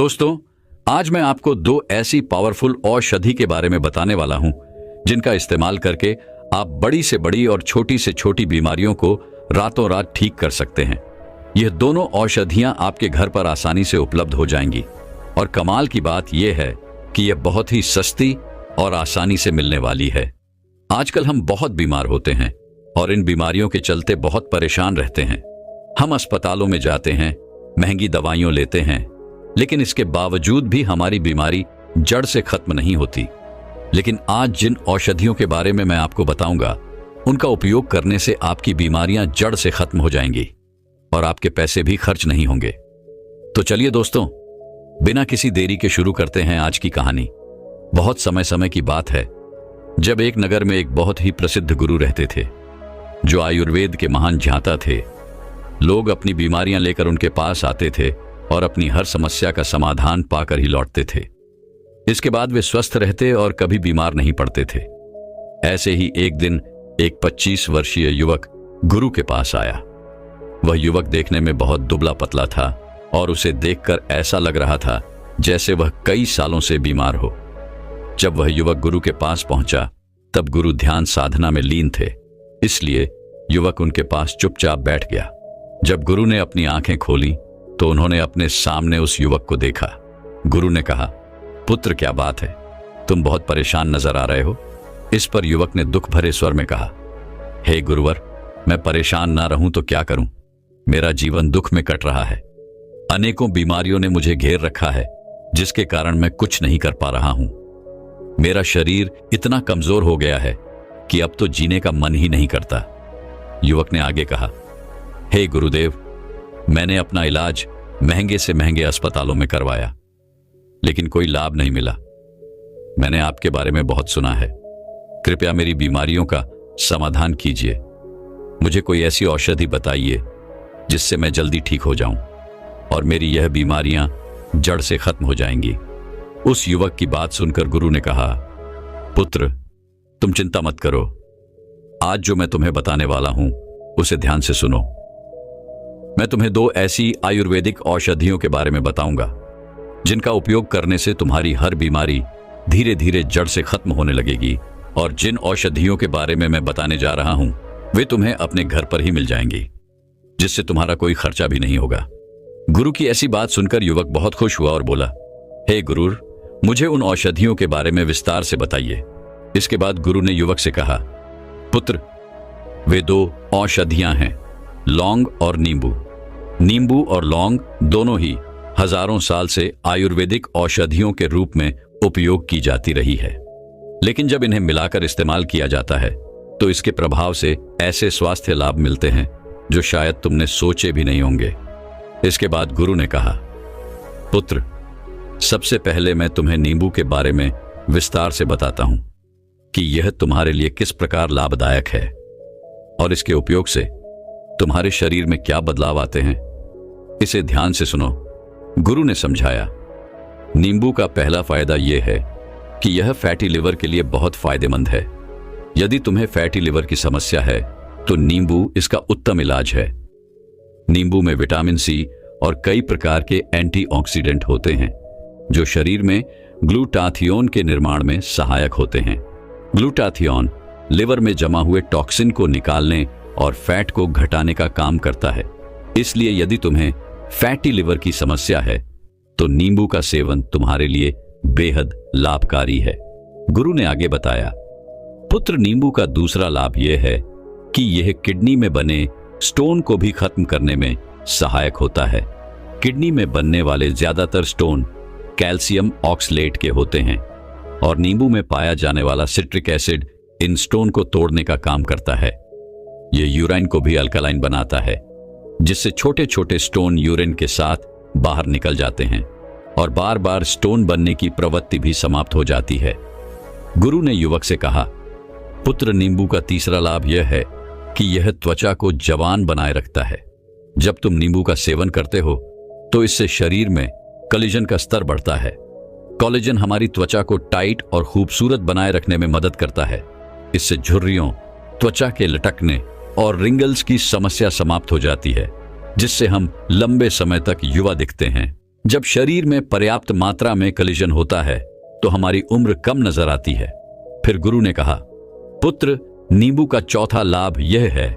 दोस्तों, आज मैं आपको दो ऐसी पावरफुल औषधि के बारे में बताने वाला हूं जिनका इस्तेमाल करके आप बड़ी से बड़ी और छोटी से छोटी बीमारियों को रातों रात ठीक कर सकते हैं। यह दोनों औषधियां आपके घर पर आसानी से उपलब्ध हो जाएंगी और कमाल की बात यह है कि यह बहुत ही सस्ती और आसानी से मिलने वाली है। आजकल हम बहुत बीमार होते हैं और इन बीमारियों के चलते बहुत परेशान रहते हैं। हम अस्पतालों में जाते हैं, महंगी दवाइयां लेते हैं, लेकिन इसके बावजूद भी हमारी बीमारी जड़ से खत्म नहीं होती। लेकिन आज जिन औषधियों के बारे में मैं आपको बताऊंगा, उनका उपयोग करने से आपकी बीमारियां जड़ से खत्म हो जाएंगी और आपके पैसे भी खर्च नहीं होंगे। तो चलिए दोस्तों, बिना किसी देरी के शुरू करते हैं आज की कहानी। बहुत समय की बात है जब एक नगर में एक बहुत ही प्रसिद्ध गुरु रहते थे जो आयुर्वेद के महान ज्ञाता थे। लोग अपनी बीमारियां लेकर उनके पास आते थे और अपनी हर समस्या का समाधान पाकर ही लौटते थे। इसके बाद वे स्वस्थ रहते और कभी बीमार नहीं पड़ते थे। ऐसे ही एक दिन एक 25 वर्षीय युवक गुरु के पास आया। वह युवक देखने में बहुत दुबला पतला था और उसे देखकर ऐसा लग रहा था जैसे वह कई सालों से बीमार हो। जब वह युवक गुरु के पास पहुंचा तब गुरु ध्यान साधना में लीन थे, इसलिए युवक उनके पास चुपचाप बैठ गया। जब गुरु ने अपनी आंखें खोली तो उन्होंने अपने सामने उस युवक को देखा। गुरु ने कहा, पुत्र क्या बात है, तुम बहुत परेशान नजर आ रहे हो। इस पर युवक ने दुख भरे स्वर में कहा, हे गुरुवर, मैं परेशान ना रहूं तो क्या करूं। मेरा जीवन दुख में कट रहा है। अनेकों बीमारियों ने मुझे घेर रखा है जिसके कारण मैं कुछ नहीं कर पा रहा हूं। मेरा शरीर इतना कमजोर हो गया है कि अब तो जीने का मन ही नहीं करता। युवक ने आगे कहा, हे गुरुदेव, मैंने अपना इलाज महंगे से महंगे अस्पतालों में करवाया, लेकिन कोई लाभ नहीं मिला। मैंने आपके बारे में बहुत सुना है। कृपया मेरी बीमारियों का समाधान कीजिए। मुझे कोई ऐसी औषधि बताइए जिससे मैं जल्दी ठीक हो जाऊं और मेरी यह बीमारियां जड़ से खत्म हो जाएंगी। उस युवक की बात सुनकर गुरु ने कहा, पुत्र, तुम चिंता मत करो। आज जो मैं तुम्हें बताने वाला हूं उसे ध्यान से सुनो। मैं तुम्हें दो ऐसी आयुर्वेदिक औषधियों के बारे में बताऊंगा जिनका उपयोग करने से तुम्हारी हर बीमारी धीरे धीरे जड़ से खत्म होने लगेगी। और जिन औषधियों के बारे में मैं बताने जा रहा हूं वे तुम्हें अपने घर पर ही मिल जाएंगी, जिससे तुम्हारा कोई खर्चा भी नहीं होगा। गुरु की ऐसी बात सुनकर युवक बहुत खुश हुआ और बोला, हे गुरु, मुझे उन औषधियों के बारे में विस्तार से बताइए। इसके बाद गुरु ने युवक से कहा, पुत्र, वे दो औषधियां हैं, लौंग और नींबू। नींबू और लौंग दोनों ही हजारों साल से आयुर्वेदिक औषधियों के रूप में उपयोग की जाती रही है, लेकिन जब इन्हें मिलाकर इस्तेमाल किया जाता है तो इसके प्रभाव से ऐसे स्वास्थ्य लाभ मिलते हैं जो शायद तुमने सोचे भी नहीं होंगे। इसके बाद गुरु ने कहा, पुत्र, सबसे पहले मैं तुम्हें नींबू के बारे में विस्तार से बताता हूं कि यह तुम्हारे लिए किस प्रकार लाभदायक है और इसके उपयोग से तुम्हारे शरीर में क्या बदलाव आते हैं। इसे ध्यान से सुनो। गुरु ने समझाया, नींबू का पहला फायदा यह है कि यह फैटी लिवर के लिए बहुत फायदेमंद है। यदि तुम्हें फैटी लिवर की समस्या है तो नींबू इसका उत्तम इलाज है। नींबू में विटामिन सी और कई प्रकार के एंटीऑक्सीडेंट होते हैं जो शरीर में ग्लूटाथियोन के निर्माण में सहायक होते हैं। ग्लूटाथियोन लिवर में जमा हुए टॉक्सिन को निकालने और फैट को घटाने का काम करता है। इसलिए यदि तुम्हें फैटी लिवर की समस्या है तो नींबू का सेवन तुम्हारे लिए बेहद लाभकारी है। गुरु ने आगे बताया, पुत्र, नींबू का दूसरा लाभ यह है कि यह किडनी में बने स्टोन को भी खत्म करने में सहायक होता है। किडनी में बनने वाले ज्यादातर स्टोन कैल्शियम ऑक्सलेट के होते हैं और नींबू में पाया जाने वाला सिट्रिक एसिड इन स्टोन को तोड़ने का काम करता है। यह यूरिन को भी अल्कलाइन बनाता है, जिससे छोटे छोटे स्टोन यूरिन के साथ बाहर निकल जाते हैं और बार बार स्टोन बनने की प्रवृत्ति भी समाप्त हो जाती है। गुरु ने युवक से कहा, पुत्र, नींबू का तीसरा लाभ यह है कि यह त्वचा को जवान बनाए रखता है। जब तुम नींबू का सेवन करते हो तो इससे शरीर में कोलेजन का स्तर बढ़ता है। कोलेजन हमारी त्वचा को टाइट और खूबसूरत बनाए रखने में मदद करता है। इससे झुर्रियों, त्वचा के लटकने और रिंगल्स की समस्या समाप्त हो जाती है, जिससे हम लंबे समय तक युवा दिखते हैं। जब शरीर में पर्याप्त मात्रा में कलिजन होता है तो हमारी उम्र कम नजर आती है। फिर गुरु ने कहा, पुत्र, नींबू का चौथा लाभ यह है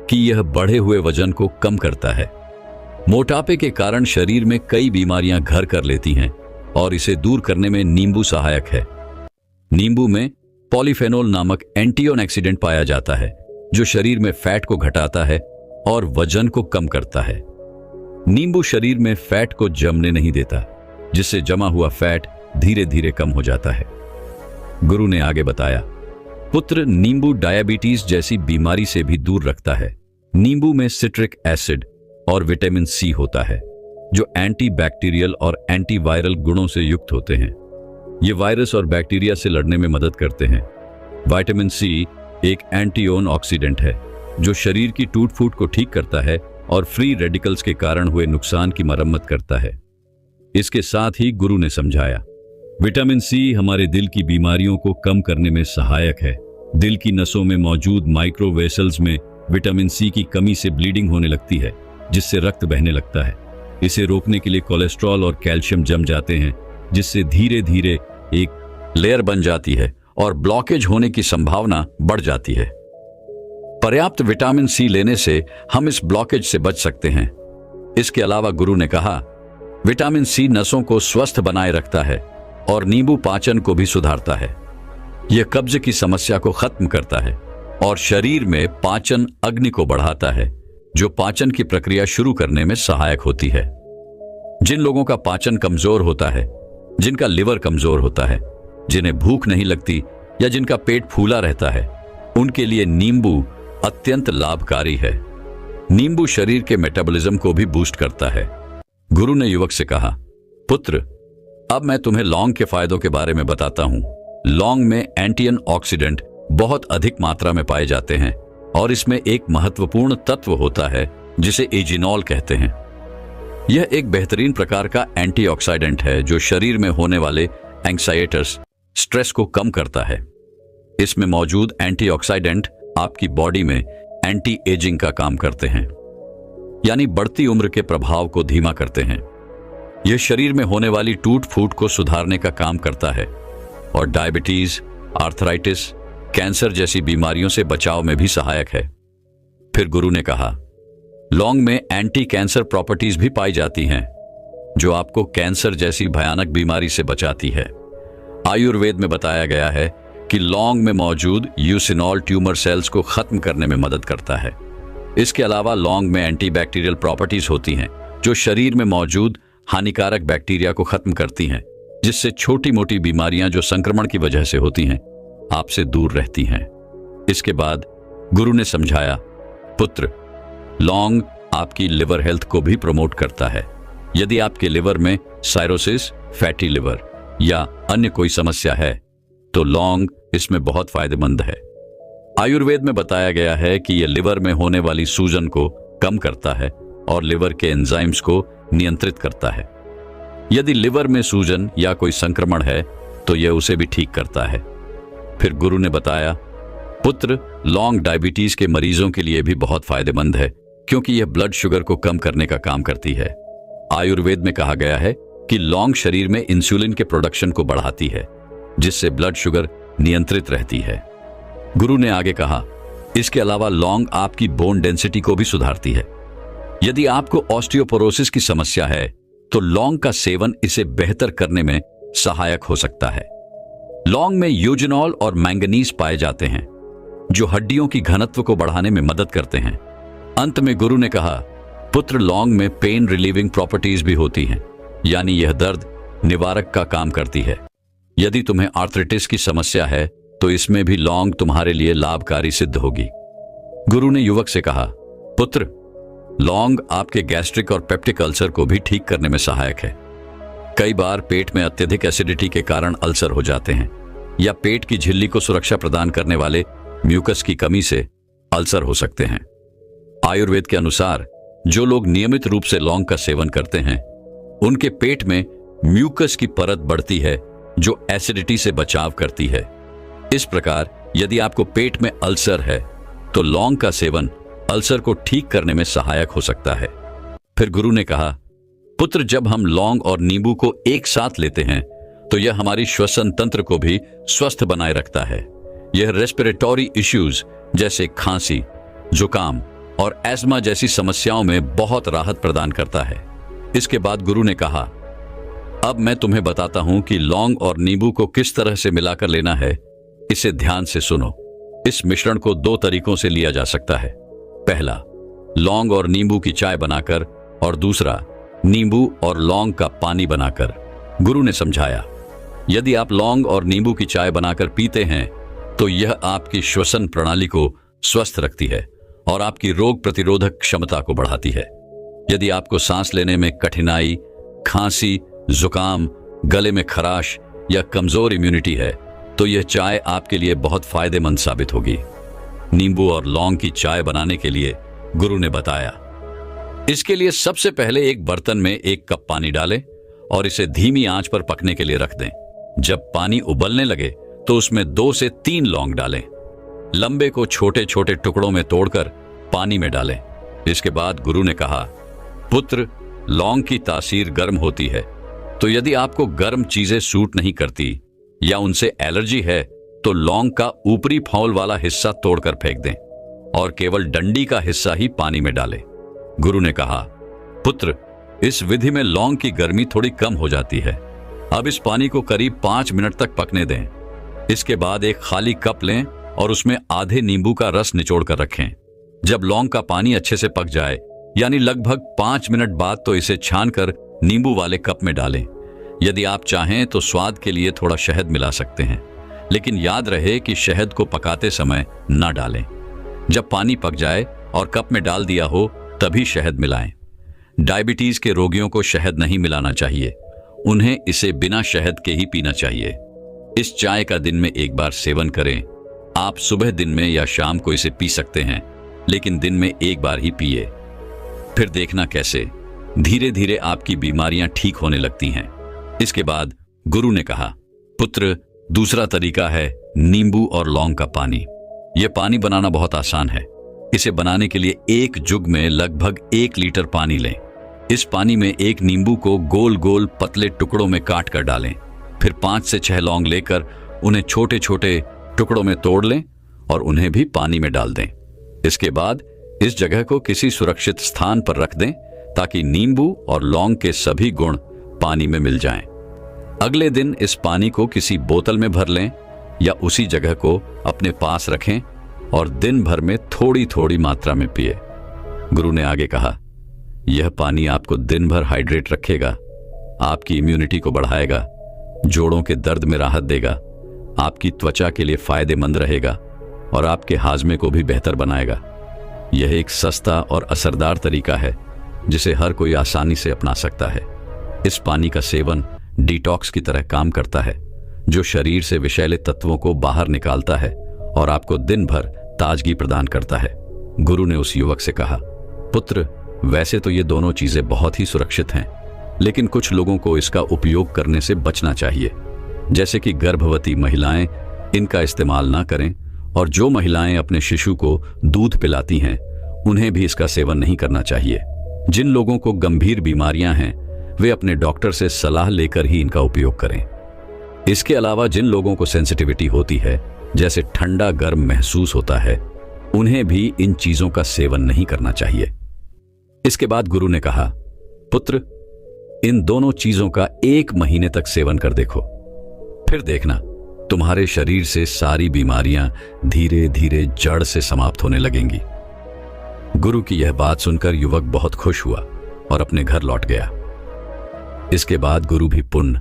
कि यह बढ़े हुए वजन को कम करता है। मोटापे के कारण शरीर में कई बीमारियां घर कर लेती हैं और इसे दूर करने में नींबू सहायक है। नींबू में पॉलीफेनोल नामक एंटीऑक्सीडेंट पाया जाता है जो शरीर में फैट को घटाता है और वजन को कम करता है। नींबू शरीर में फैट को जमने नहीं देता, जिससे जमा हुआ फैट धीरे धीरे कम हो जाता है। गुरु ने आगे बताया, पुत्र, नींबू डायबिटीज जैसी बीमारी से भी दूर रखता है। नींबू में सिट्रिक एसिड और विटामिन सी होता है जो एंटी बैक्टीरियल और एंटीवायरल गुणों से युक्त होते हैं। ये वायरस और बैक्टीरिया से लड़ने में मदद करते हैं। विटामिन सी एक एंटीओन ऑक्सीडेंट है जो शरीर की टूट फूट को ठीक करता है और फ्री रेडिकल्स के कारण हुए नुकसान की मरम्मत करता है। इसके साथ ही गुरु ने समझाया, विटामिन सी हमारे दिल की बीमारियों को कम करने में सहायक है। दिल की नसों में मौजूद माइक्रो वेसल्स में विटामिन सी की कमी से ब्लीडिंग होने लगती है, जिससे रक्त बहने लगता है। इसे रोकने के लिए कोलेस्ट्रॉल और कैल्शियम जम जाते हैं, जिससे धीरे धीरे एक लेयर बन जाती है और ब्लॉकेज होने की संभावना बढ़ जाती है। पर्याप्त विटामिन सी लेने से हम इस ब्लॉकेज से बच सकते हैं। इसके अलावा गुरु ने कहा, विटामिन सी नसों को स्वस्थ बनाए रखता है और नींबू पाचन को भी सुधारता है। यह कब्ज की समस्या को खत्म करता है और शरीर में पाचन अग्नि को बढ़ाता है, जो पाचन की प्रक्रिया शुरू करने में सहायक होती है। जिन लोगों का पाचन कमजोर होता है, जिनका लिवर कमजोर होता है, जिन्हें भूख नहीं लगती या जिनका पेट फूला रहता है, उनके लिए नींबू अत्यंत लाभकारी है। नींबू शरीर के मेटाबॉलिज्म को भी बूस्ट करता है। गुरु ने युवक से कहा, पुत्र, अब मैं तुम्हें लौंग के फायदों के बारे में बताता हूं। लौंग में एंटीऑन ऑक्सीडेंट बहुत अधिक मात्रा में पाए जाते हैं और इसमें एक महत्वपूर्ण तत्व होता है जिसे एजिनॉल कहते हैं। यह एक बेहतरीन प्रकार का एंटीऑक्सीडेंट है जो शरीर में होने वाले एंग्जाइटर्स, स्ट्रेस को कम करता है। इसमें मौजूद एंटीऑक्सीडेंट आपकी बॉडी में एंटी एजिंग का काम करते हैं, यानी बढ़ती उम्र के प्रभाव को धीमा करते हैं। यह शरीर में होने वाली टूट फूट को सुधारने का काम करता है और डायबिटीज, आर्थराइटिस, कैंसर जैसी बीमारियों से बचाव में भी सहायक है। फिर गुरु ने कहा, लौंग में एंटी कैंसर प्रॉपर्टीज भी पाई जाती हैं जो आपको कैंसर जैसी भयानक बीमारी से बचाती है। आयुर्वेद में बताया गया है कि लौंग में मौजूद यूसिनॉल ट्यूमर सेल्स को खत्म करने में मदद करता है। इसके अलावा लौंग में एंटीबैक्टीरियल प्रॉपर्टीज होती हैं जो शरीर में मौजूद हानिकारक बैक्टीरिया को खत्म करती हैं, जिससे छोटी मोटी बीमारियां जो संक्रमण की वजह से होती हैं आपसे दूर रहती हैं। इसके बाद गुरु ने समझाया, पुत्र, लौंग आपकी लिवर हेल्थ को भी प्रमोट करता है। यदि आपके लिवर में साइरोसिस, फैटी लिवर या अन्य कोई समस्या है तो लौंग इसमें बहुत फायदेमंद है। आयुर्वेद में बताया गया है कि यह लिवर में होने वाली सूजन को कम करता है और लिवर के एंजाइम्स को नियंत्रित करता है। यदि लिवर में सूजन या कोई संक्रमण है तो यह उसे भी ठीक करता है। फिर गुरु ने बताया, पुत्र, लौंग डायबिटीज के मरीजों के लिए भी बहुत फायदेमंद है क्योंकि यह ब्लड शुगर को कम करने का काम करती है। आयुर्वेद में कहा गया है कि लौंग शरीर में इंसुलिन के प्रोडक्शन को बढ़ाती है, जिससे ब्लड शुगर नियंत्रित रहती है। गुरु ने आगे कहा, इसके अलावा लौंग आपकी बोन डेंसिटी को भी सुधारती है। यदि आपको ऑस्टियोपोरोसिस की समस्या है तो लौंग का सेवन इसे बेहतर करने में सहायक हो सकता है। लौंग में यूजिनॉल और मैंगनीज पाए जाते हैं जो हड्डियों की घनत्व को बढ़ाने में मदद करते हैं। अंत में गुरु ने कहा, पुत्र, लौंग में पेन रिलीविंग प्रॉपर्टीज भी होती हैं, यानी यह दर्द निवारक का काम करती है। यदि तुम्हें आर्थराइटिस की समस्या है तो इसमें भी लौंग तुम्हारे लिए लाभकारी सिद्ध होगी। गुरु ने युवक से कहा, पुत्र, लौंग आपके गैस्ट्रिक और पेप्टिक अल्सर को भी ठीक करने में सहायक है। कई बार पेट में अत्यधिक एसिडिटी के कारण अल्सर हो जाते हैं या पेट की झिल्ली को सुरक्षा प्रदान करने वाले म्यूकस की कमी से अल्सर हो सकते हैं। आयुर्वेद के अनुसार जो लोग नियमित रूप से लौंग का सेवन करते हैं उनके पेट में म्यूकस की परत बढ़ती है जो एसिडिटी से बचाव करती है। इस प्रकार यदि आपको पेट में अल्सर है तो लौंग का सेवन अल्सर को ठीक करने में सहायक हो सकता है। फिर गुरु ने कहा, पुत्र, जब हम लौंग और नींबू को एक साथ लेते हैं तो यह हमारी श्वसन तंत्र को भी स्वस्थ बनाए रखता है। यह रेस्पिरेटरी इश्यूज जैसे खांसी, जुकाम और एस्मा जैसी समस्याओं में बहुत राहत प्रदान करता है। इसके बाद गुरु ने कहा, अब मैं तुम्हें बताता हूं कि लौंग और नींबू को किस तरह से मिलाकर लेना है। इसे ध्यान से सुनो। इस मिश्रण को 2 तरीकों से लिया जा सकता है। पहला, लौंग और नींबू की चाय बनाकर, और दूसरा, नींबू और लौंग का पानी बनाकर। गुरु ने समझाया, यदि आप लौंग और नींबू की चाय बनाकर पीते हैं तो यह आपकी श्वसन प्रणाली को स्वस्थ रखती है और आपकी रोग प्रतिरोधक क्षमता को बढ़ाती है। यदि आपको सांस लेने में कठिनाई, खांसी, जुकाम, गले में खराश या कमजोर इम्यूनिटी है तो यह चाय आपके लिए बहुत फायदेमंद साबित होगी। नींबू और लौंग की चाय बनाने के लिए गुरु ने बताया, इसके लिए सबसे पहले एक बर्तन में 1 कप पानी डालें और इसे धीमी आंच पर पकने के लिए रख दें। जब पानी उबलने लगे तो उसमें 2 से 3 लौंग डालें। लंबे को छोटे छोटे टुकड़ों में तोड़कर पानी में डालें। इसके बाद गुरु ने कहा, पुत्र, लौंग की तासीर गर्म होती है, तो यदि आपको गर्म चीजें सूट नहीं करती या उनसे एलर्जी है तो लौंग का ऊपरी फौल वाला हिस्सा तोड़कर फेंक दें और केवल डंडी का हिस्सा ही पानी में डालें। गुरु ने कहा, पुत्र, इस विधि में लौंग की गर्मी थोड़ी कम हो जाती है। अब इस पानी को करीब 5 मिनट तक पकने दें। इसके बाद एक खाली कप लें और उसमें आधे नींबू का रस निचोड़ कर रखें। जब लौंग का पानी अच्छे से पक जाए, यानी लगभग 5 मिनट बाद, तो इसे छानकर नींबू वाले कप में डालें। यदि आप चाहें तो स्वाद के लिए थोड़ा शहद मिला सकते हैं, लेकिन याद रहे कि शहद को पकाते समय न डालें। जब पानी पक जाए और कप में डाल दिया हो तभी शहद मिलाएं। डायबिटीज के रोगियों को शहद नहीं मिलाना चाहिए, उन्हें इसे बिना शहद के ही पीना चाहिए। इस चाय का दिन में 1 बार सेवन करें। आप सुबह दिन में या शाम को इसे पी सकते हैं, लेकिन दिन में 1 बार ही पिए। फिर देखना कैसे धीरे धीरे आपकी बीमारियां ठीक होने लगती हैं। इसके बाद गुरु ने कहा, पुत्र, दूसरा तरीका है नींबू और लौंग का पानी। यह पानी बनाना बहुत आसान है। इसे बनाने के लिए 1 जुग में लगभग 1 लीटर पानी लें। इस पानी में 1 नींबू को गोल गोल पतले टुकड़ों में काट कर डालें। फिर 5 से 6 लौंग लेकर उन्हें छोटे छोटे टुकड़ों में तोड़ लें और उन्हें भी पानी में डाल दें। इसके बाद इस जगह को किसी सुरक्षित स्थान पर रख दें ताकि नींबू और लौंग के सभी गुण पानी में मिल जाएं। अगले दिन इस पानी को किसी बोतल में भर लें या उसी जगह को अपने पास रखें और दिन भर में थोड़ी थोड़ी मात्रा में पिए। गुरु ने आगे कहा, यह पानी आपको दिन भर हाइड्रेट रखेगा, आपकी इम्यूनिटी को बढ़ाएगा, जोड़ों के दर्द में राहत देगा, आपकी त्वचा के लिए फायदेमंद रहेगा और आपके हाजमे को भी बेहतर बनाएगा। यह एक सस्ता और असरदार तरीका है जिसे हर कोई आसानी से अपना सकता है। इस पानी का सेवन डिटॉक्स की तरह काम करता है, जो शरीर से विषैले तत्वों को बाहर निकालता है और आपको दिन भर ताजगी प्रदान करता है। गुरु ने उस युवक से कहा, पुत्र, वैसे तो ये दोनों चीजें बहुत ही सुरक्षित हैं, लेकिन कुछ लोगों को इसका उपयोग करने से बचना चाहिए। जैसे कि गर्भवती महिलाएं इनका इस्तेमाल ना करें और जो महिलाएं अपने शिशु को दूध पिलाती हैं उन्हें भी इसका सेवन नहीं करना चाहिए। जिन लोगों को गंभीर बीमारियां हैं वे अपने डॉक्टर से सलाह लेकर ही इनका उपयोग करें। इसके अलावा जिन लोगों को सेंसिटिविटी होती है, जैसे ठंडा गर्म महसूस होता है, उन्हें भी इन चीजों का सेवन नहीं करना चाहिए। इसके बाद गुरु ने कहा, पुत्र, इन दोनों चीजों का 1 महीने तक सेवन कर देखो, फिर देखना तुम्हारे शरीर से सारी बीमारियां धीरे धीरे जड़ से समाप्त होने लगेंगी। गुरु की यह बात सुनकर युवक बहुत खुश हुआ और अपने घर लौट गया। इसके बाद गुरु भी पुनः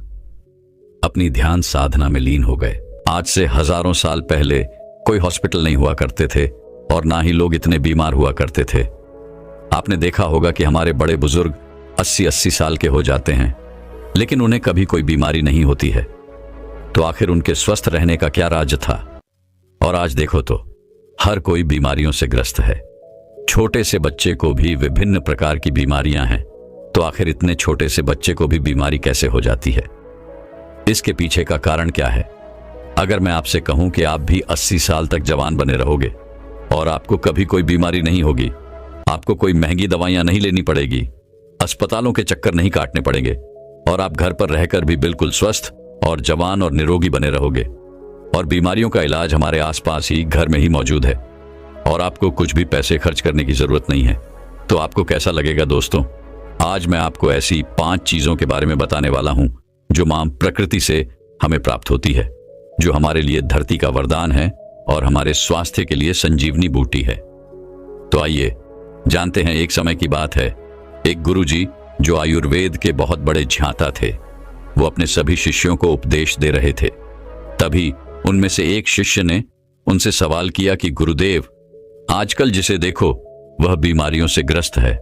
अपनी ध्यान साधना में लीन हो गए। आज से हजारों साल पहले कोई हॉस्पिटल नहीं हुआ करते थे और ना ही लोग इतने बीमार हुआ करते थे। आपने देखा होगा कि हमारे बड़े बुजुर्ग 80-80 साल के हो जाते हैं, लेकिन उन्हें कभी कोई बीमारी नहीं होती है। तो आखिर उनके स्वस्थ रहने का क्या राज था? और आज देखो तो हर कोई बीमारियों से ग्रस्त है। छोटे से बच्चे को भी विभिन्न प्रकार की बीमारियां हैं, तो आखिर इतने छोटे से बच्चे को भी बीमारी कैसे हो जाती है? इसके पीछे का कारण क्या है? अगर मैं आपसे कहूं कि आप भी 80 साल तक जवान बने रहोगे और आपको कभी कोई बीमारी नहीं होगी, आपको कोई महंगी दवाइयां नहीं लेनी पड़ेगी, अस्पतालों के चक्कर नहीं काटने पड़ेंगे और आप घर पर रहकर भी बिल्कुल स्वस्थ और जवान और निरोगी बने रहोगे। और बीमारियों का इलाज हमारे आसपास ही घर में ही मौजूद है और आपको कुछ भी पैसे खर्च करने की जरूरत नहीं है। तो आपको कैसा लगेगा दोस्तों? आज मैं आपको ऐसी 5 चीजों के बारे में बताने वाला हूं जो मां प्रकृति से हमें प्राप्त होती है, जो हमारे लिए धरती का वरदान है और हमारे स्वास्थ्य के लिए संजीवनी बूटी है। तो आइए जानते हैं। एक समय की बात है, एक गुरुजी जो आयुर्वेद के बहुत बड़े ज्ञाता थे, वो अपने सभी शिष्यों को उपदेश दे रहे थे। तभी उनमें से एक शिष्य ने उनसे सवाल किया कि गुरुदेव, आजकल जिसे देखो वह बीमारियों से ग्रस्त है।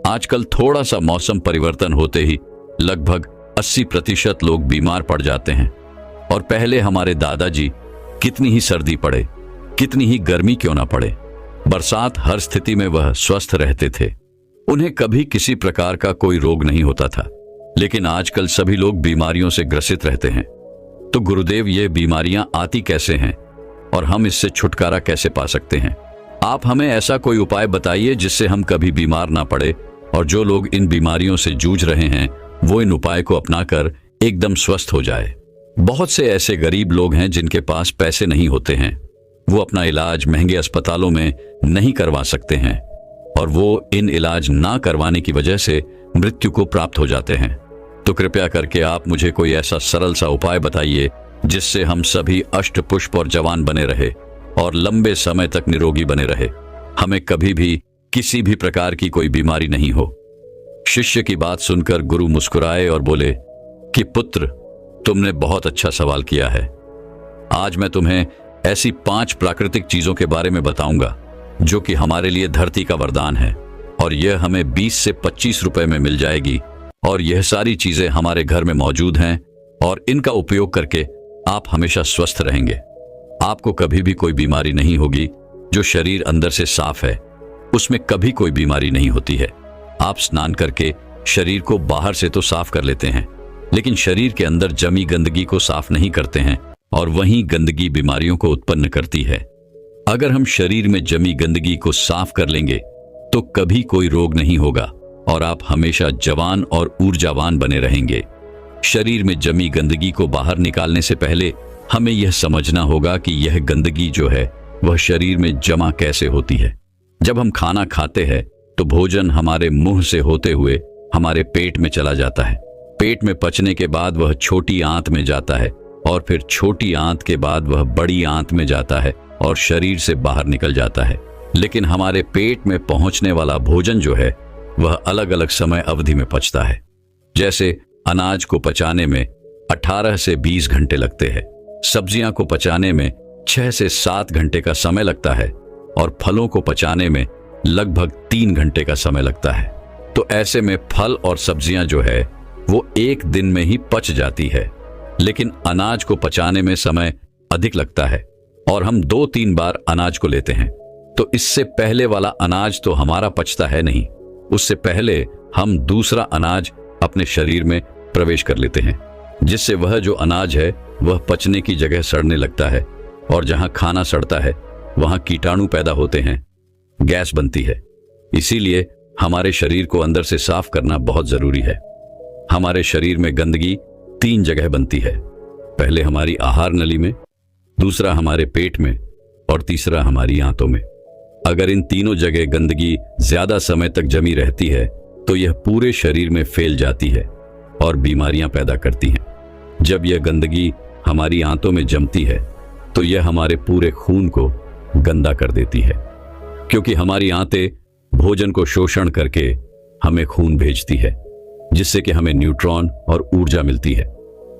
आजकल थोड़ा सा मौसम परिवर्तन होते ही लगभग 80% लोग बीमार पड़ जाते हैं। और पहले हमारे दादाजी कितनी ही सर्दी पड़े, कितनी ही गर्मी क्यों ना पड़े, बरसात, हर स्थिति में वह स्वस्थ रहते थे। उन्हें कभी किसी प्रकार का कोई रोग नहीं होता था। लेकिन आजकल सभी लोग बीमारियों से ग्रसित रहते हैं। तो गुरुदेव, ये बीमारियां आती कैसे हैं और हम इससे छुटकारा कैसे पा सकते हैं? आप हमें ऐसा कोई उपाय बताइए जिससे हम कभी बीमार ना पड़े और जो लोग इन बीमारियों से जूझ रहे हैं वो इन उपाय को अपनाकर एकदम स्वस्थ हो जाए। बहुत से ऐसे गरीब लोग हैं जिनके पास पैसे नहीं होते हैं, वो अपना इलाज महंगे अस्पतालों में नहीं करवा सकते हैं और वो इन इलाज ना करवाने की वजह से मृत्यु को प्राप्त हो जाते हैं। तो कृपया करके आप मुझे कोई ऐसा सरल सा उपाय बताइए जिससे हम सभी अष्ट पुष्प और जवान बने रहे और लंबे समय तक निरोगी बने रहे, हमें कभी भी किसी भी प्रकार की कोई बीमारी नहीं हो। शिष्य की बात सुनकर गुरु मुस्कुराए और बोले कि पुत्र, तुमने बहुत अच्छा सवाल किया है। आज मैं तुम्हें ऐसी 5 प्राकृतिक चीजों के बारे में बताऊंगा जो कि हमारे लिए धरती का वरदान है और यह हमें 20 से 25 रुपए में मिल जाएगी। और यह सारी चीजें हमारे घर में मौजूद हैं और इनका उपयोग करके आप हमेशा स्वस्थ रहेंगे। आपको कभी भी कोई बीमारी नहीं होगी। जो शरीर अंदर से साफ है उसमें कभी कोई बीमारी नहीं होती है। आप स्नान करके शरीर को बाहर से तो साफ कर लेते हैं, लेकिन शरीर के अंदर जमी गंदगी को साफ नहीं करते हैं और वही गंदगी बीमारियों को उत्पन्न करती है। अगर हम शरीर में जमी गंदगी को साफ कर लेंगे तो कभी कोई रोग नहीं होगा और आप हमेशा जवान और ऊर्जावान बने रहेंगे। शरीर में जमी गंदगी को बाहर निकालने से पहले हमें यह समझना होगा कि यह गंदगी जो है वह शरीर में जमा कैसे होती है। जब हम खाना खाते हैं तो भोजन हमारे मुंह से होते हुए हमारे पेट में चला जाता है। पेट में पचने के बाद वह छोटी आंत में जाता है और फिर छोटी आंत के बाद वह बड़ी आंत में जाता है और शरीर से बाहर निकल जाता है। लेकिन हमारे पेट में पहुंचने वाला भोजन जो है वह अलग अलग समय अवधि में पचता है। जैसे अनाज को पचाने में 18 से 20 घंटे लगते हैं, सब्जियां को पचाने में 6 से 7 घंटे का समय लगता है और फलों को पचाने में लगभग 3 घंटे का समय लगता है। तो ऐसे में फल और सब्जियां जो है वो एक दिन में ही पच जाती है, लेकिन अनाज को पचाने में समय अधिक लगता है और हम 2-3 बार अनाज को लेते हैं। तो इससे पहले वाला अनाज तो हमारा पचता है नहीं, उससे पहले हम दूसरा अनाज अपने शरीर में प्रवेश कर लेते हैं, जिससे वह जो अनाज है वह पचने की जगह सड़ने लगता है और जहां खाना सड़ता है वहां कीटाणु पैदा होते हैं, गैस बनती है। इसीलिए हमारे शरीर को अंदर से साफ करना बहुत जरूरी है। हमारे शरीर में गंदगी 3 जगह बनती है, पहले हमारी आहार नली में, दूसरा हमारे पेट में और तीसरा हमारी आंतों में। अगर इन तीनों जगह गंदगी ज्यादा समय तक जमी रहती है तो यह पूरे शरीर में फैल जाती है और बीमारियां पैदा करती हैं। जब यह गंदगी हमारी आंतों में जमती है तो यह हमारे पूरे खून को गंदा कर देती है, क्योंकि हमारी आंतें भोजन को शोषण करके हमें खून भेजती है, जिससे कि हमें न्यूट्रॉन और ऊर्जा मिलती है।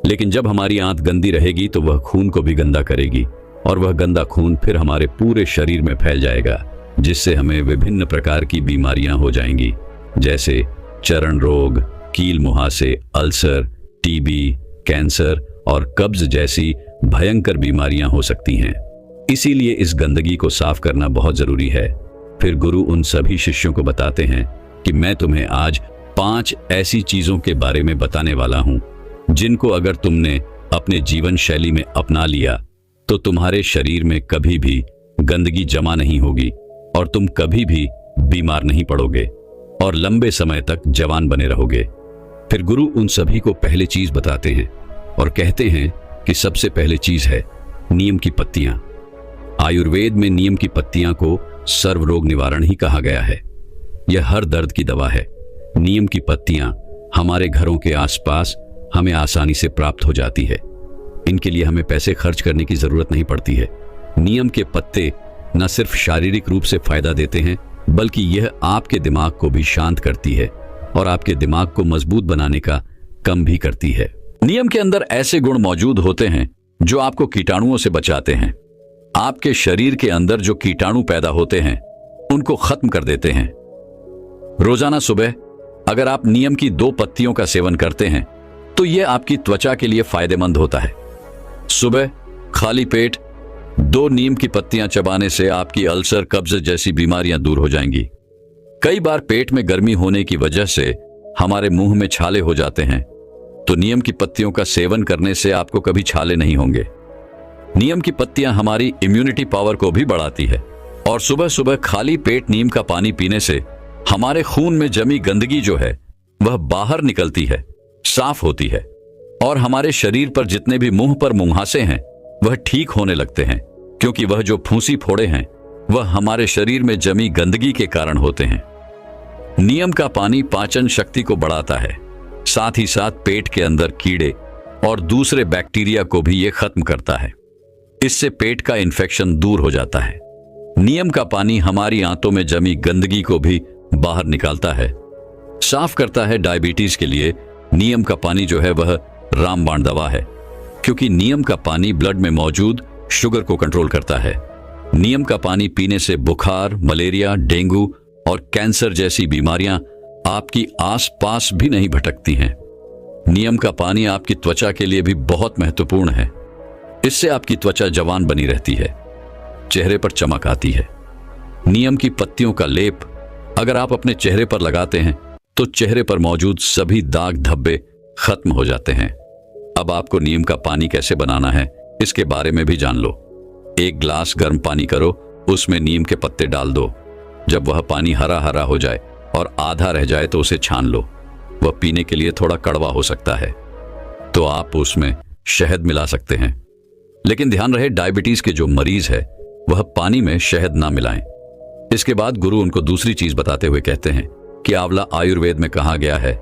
लेकिन जब हमारी आंत गंदी रहेगी तो वह खून को भी गंदा करेगी और वह गंदा खून फिर हमारे पूरे शरीर में फैल जाएगा, जिससे हमें विभिन्न प्रकार की बीमारियां हो जाएंगी, जैसे चरण रोग, कील मुहासे, अल्सर, टीबी, कैंसर और कब्ज जैसी भयंकर बीमारियां हो सकती हैं। इसीलिए इस गंदगी को साफ करना बहुत जरूरी है। फिर गुरु उन सभी शिष्यों को बताते हैं कि मैं तुम्हें आज 5 ऐसी चीजों के बारे में बताने वाला हूं जिनको अगर तुमने अपने जीवन शैली में अपना लिया तो तुम्हारे शरीर में कभी भी गंदगी जमा नहीं होगी और तुम कभी भी बीमार नहीं पड़ोगे और लंबे समय तक जवान बने रहोगे। फिर गुरु उन सभी को पहली चीज बताते हैं और कहते हैं कि सबसे पहली चीज है नीम की पत्तियां। आयुर्वेद में नीम की पत्तियां को सर्व रोग निवारण ही कहा गया है। यह हर दर्द की दवा है। नीम की पत्तियां हमारे घरों के आसपास हमें आसानी से प्राप्त हो जाती है। इनके लिए हमें पैसे खर्च करने की जरूरत नहीं पड़ती है। नीम के पत्ते न सिर्फ शारीरिक रूप से फायदा देते हैं, बल्कि यह आपके दिमाग को भी शांत करती है और आपके दिमाग को मजबूत बनाने का काम भी करती है। नीम के अंदर ऐसे गुण मौजूद होते हैं जो आपको कीटाणुओं से बचाते हैं। आपके शरीर के अंदर जो कीटाणु पैदा होते हैं उनको खत्म कर देते हैं। रोजाना सुबह अगर आप नीम की 2 पत्तियों का सेवन करते हैं तो यह आपकी त्वचा के लिए फायदेमंद होता है। सुबह खाली पेट 2 नीम की पत्तियां चबाने से आपकी अल्सर, कब्ज जैसी बीमारियां दूर हो जाएंगी। कई बार पेट में गर्मी होने की वजह से हमारे मुंह में छाले हो जाते हैं, तो नीम की पत्तियों का सेवन करने से आपको कभी छाले नहीं होंगे। नीम की पत्तियां हमारी इम्यूनिटी पावर को भी बढ़ाती है और सुबह सुबह खाली पेट नीम का पानी पीने से हमारे खून में जमी गंदगी जो है वह बाहर निकलती है, साफ होती है और हमारे शरीर पर जितने भी मुंह पर मुंहासे हैं वह ठीक होने लगते हैं, क्योंकि वह जो फूंसी फोड़े हैं वह हमारे शरीर में जमी गंदगी के कारण होते हैं। नीम का पानी पाचन शक्ति को बढ़ाता है, साथ ही साथ पेट के अंदर कीड़े और दूसरे बैक्टीरिया को भी यह खत्म करता है। इससे पेट का इन्फेक्शन दूर हो जाता है। नीम का पानी हमारी आंतों में जमी गंदगी को भी बाहर निकालता है, साफ करता है। डायबिटीज के लिए नीम का पानी जो है वह रामबाण दवा है, क्योंकि नीम का पानी ब्लड में मौजूद शुगर को कंट्रोल करता है। नीम का पानी पीने से बुखार, मलेरिया, डेंगू और कैंसर जैसी बीमारियां आपकी आसपास भी नहीं भटकती हैं। नीम का पानी आपकी त्वचा के लिए भी बहुत महत्वपूर्ण है। इससे आपकी त्वचा जवान बनी रहती है, चेहरे पर चमक आती है। नीम की पत्तियों का लेप अगर आप अपने चेहरे पर लगाते हैं तो चेहरे पर मौजूद सभी दाग धब्बे खत्म हो जाते हैं। अब आपको नीम का पानी कैसे बनाना है इसके बारे में भी जान लो। 1 गिलास गर्म पानी करो, उसमें नीम के पत्ते डाल दो। जब वह पानी हरा हरा हो जाए और आधा रह जाए तो उसे छान लो। वह पीने के लिए थोड़ा कड़वा हो सकता है, तो आप उसमें शहद मिला सकते हैं। लेकिन ध्यान रहे, डायबिटीज के जो मरीज है वह पानी में शहद ना मिलाएं। इसके बाद गुरु उनको दूसरी चीज बताते हुए कहते हैं कि आंवला आयुर्वेद में कहा गया है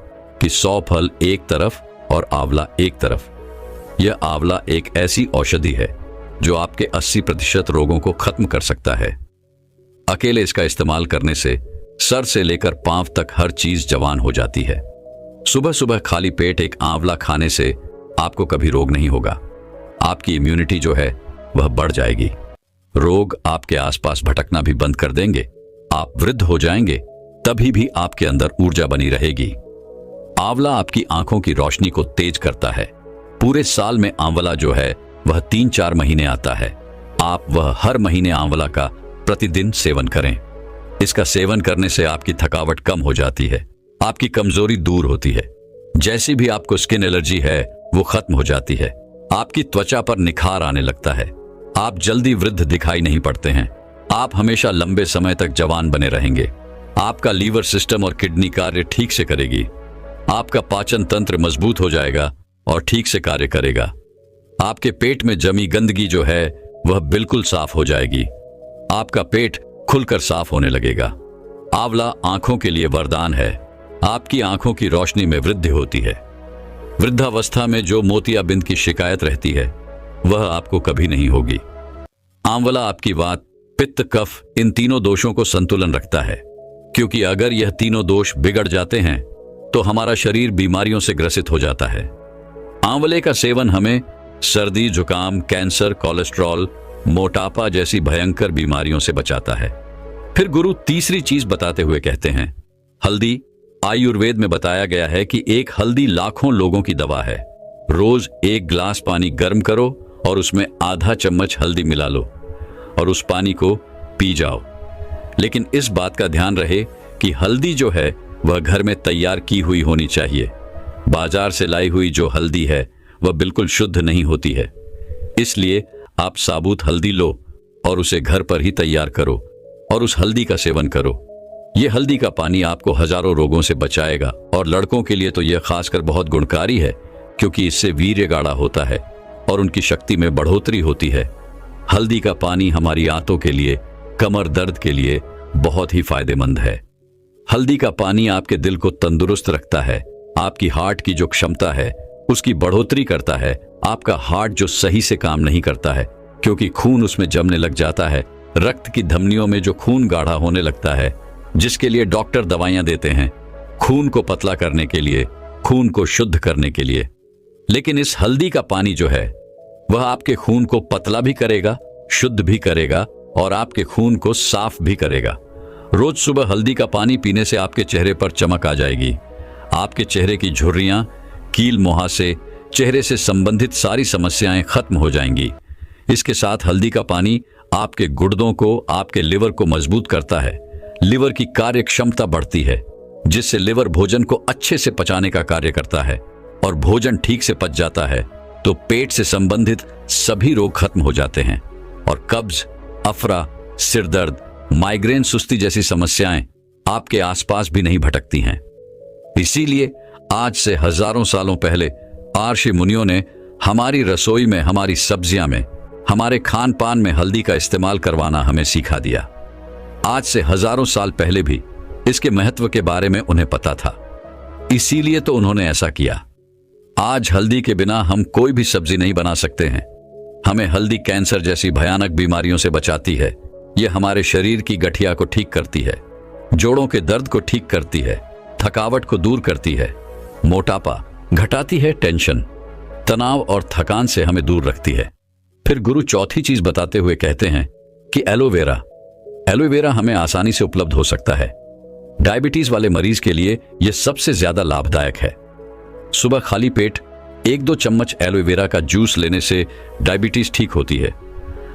कि 100 फल एक तरफ और आंवला एक तरफ। यह आंवला एक ऐसी औषधि है जो आपके 80% रोगों को खत्म कर सकता है। अकेले इसका इस्तेमाल करने से सर से लेकर पांव तक हर चीज जवान हो जाती है। सुबह सुबह खाली पेट एक आंवला खाने से आपको कभी रोग नहीं होगा। आपकी इम्यूनिटी जो है वह बढ़ जाएगी। रोग आपके आसपास भटकना भी बंद कर देंगे। आप वृद्ध हो जाएंगे, तभी भी आपके अंदर ऊर्जा बनी रहेगी। आंवला आपकी आंखों की रोशनी को तेज करता है। पूरे साल में आंवला जो है वह 3-4 महीने आता है। आप वह हर महीने आंवला का प्रतिदिन सेवन करें। इसका सेवन करने से आपकी थकावट कम हो जाती है, आपकी कमजोरी दूर होती है। जैसी भी आपको स्किन एलर्जी है वो खत्म हो जाती है। आपकी त्वचा पर निखार आने लगता है। आप जल्दी वृद्ध दिखाई नहीं पड़ते हैं। आप हमेशा लंबे समय तक जवान बने रहेंगे। आपका लीवर सिस्टम और किडनी कार्य ठीक से करेगी। आपका पाचन तंत्र मजबूत हो जाएगा और ठीक से कार्य करेगा। आपके पेट में जमी गंदगी जो है वह बिल्कुल साफ हो जाएगी। आपका पेट खुलकर साफ होने लगेगा। आंवला आंखों के लिए वरदान है। आपकी आंखों की रोशनी में वृद्धि होती है। वृद्धावस्था में जो मोतियाबिंद की शिकायत रहती है वह आपको कभी नहीं होगी। आंवला आपकी वात, पित्त, कफ इन तीनों दोषों को संतुलन रखता है, क्योंकि अगर यह तीनों दोष बिगड़ जाते हैं तो हमारा शरीर बीमारियों से ग्रसित हो जाता है। आंवले का सेवन हमें सर्दी, जुकाम, कैंसर, कोलेस्ट्रॉल, मोटापा जैसी भयंकर बीमारियों से बचाता है। फिर गुरु तीसरी चीज बताते हुए कहते हैं, हल्दी। आयुर्वेद में बताया गया है कि एक हल्दी लाखों लोगों की दवा है। रोज 1 गिलास पानी गर्म करो और उसमें आधा चम्मच हल्दी मिला लो और उस पानी को पी जाओ। लेकिन इस बात का ध्यान रहे कि हल्दी जो है वह घर में तैयार की हुई होनी चाहिए। बाजार से लाई हुई जो हल्दी है वह बिल्कुल शुद्ध नहीं होती है। इसलिए आप साबुत हल्दी लो और उसे घर पर ही तैयार करो और उस हल्दी का सेवन करो। ये हल्दी का पानी आपको हजारों रोगों से बचाएगा और लड़कों के लिए तो यह खासकर बहुत गुणकारी है, क्योंकि इससे वीर्य गाढ़ा होता है और उनकी शक्ति में बढ़ोतरी होती है। हल्दी का पानी हमारी आंतों के लिए, कमर दर्द के लिए बहुत ही फायदेमंद है। हल्दी का पानी आपके दिल को तंदुरुस्त रखता है, आपकी हार्ट की जो क्षमता है उसकी बढ़ोतरी करता है। आपका हार्ट जो सही से काम नहीं करता है क्योंकि खून उसमें जमने लग जाता है, रक्त की धमनियों में जो खून गाढ़ा होने लगता है, जिसके लिए डॉक्टर दवाइयां देते हैं खून को पतला करने के लिए, खून को शुद्ध करने के लिए। लेकिन इस हल्दी का पानी जो है वह आपके खून को पतला भी करेगा, शुद्ध भी करेगा और आपके खून को साफ भी करेगा। रोज सुबह हल्दी का पानी पीने से आपके चेहरे पर चमक आ जाएगी। आपके चेहरे की झुर्रियां, कील मुहासे, चेहरे से संबंधित सारी समस्याएं खत्म हो जाएंगी। इसके साथ हल्दी का पानी आपके गुर्दों को, आपके लिवर को मजबूत करता है। लिवर की कार्य क्षमता बढ़ती है, जिससे लिवर भोजन को अच्छे से पचाने का कार्य करता है और भोजन ठीक से पच जाता है तो पेट से संबंधित सभी रोग खत्म हो जाते हैं और कब्ज, अफरा, सिर दर्द, माइग्रेन, सुस्ती जैसी समस्याएं आपके आसपास भी नहीं भटकती हैं। इसीलिए आज से हजारों सालों पहले आर्षि मुनियों ने हमारी रसोई में, हमारी सब्जियां में, हमारे खान पान में हल्दी का इस्तेमाल करवाना हमें सिखा दिया। आज से हजारों साल पहले भी इसके महत्व के बारे में उन्हें पता था, इसीलिए तो उन्होंने ऐसा किया। आज हल्दी के बिना हम कोई भी सब्जी नहीं बना सकते हैं। हमें हल्दी कैंसर जैसी भयानक बीमारियों से बचाती है। यह हमारे शरीर की गठिया को ठीक करती है, जोड़ों के दर्द को ठीक करती है, थकावट को दूर करती है, मोटापा घटाती है, टेंशन, तनाव और थकान से हमें दूर रखती है। फिर गुरु चौथी चीज बताते हुए कहते हैं कि एलोवेरा। एलोवेरा हमें आसानी से उपलब्ध हो सकता है। डायबिटीज वाले मरीज के लिए यह सबसे ज्यादा लाभदायक है। सुबह खाली पेट 1-2 चम्मच एलोवेरा का जूस लेने से डायबिटीज ठीक होती है।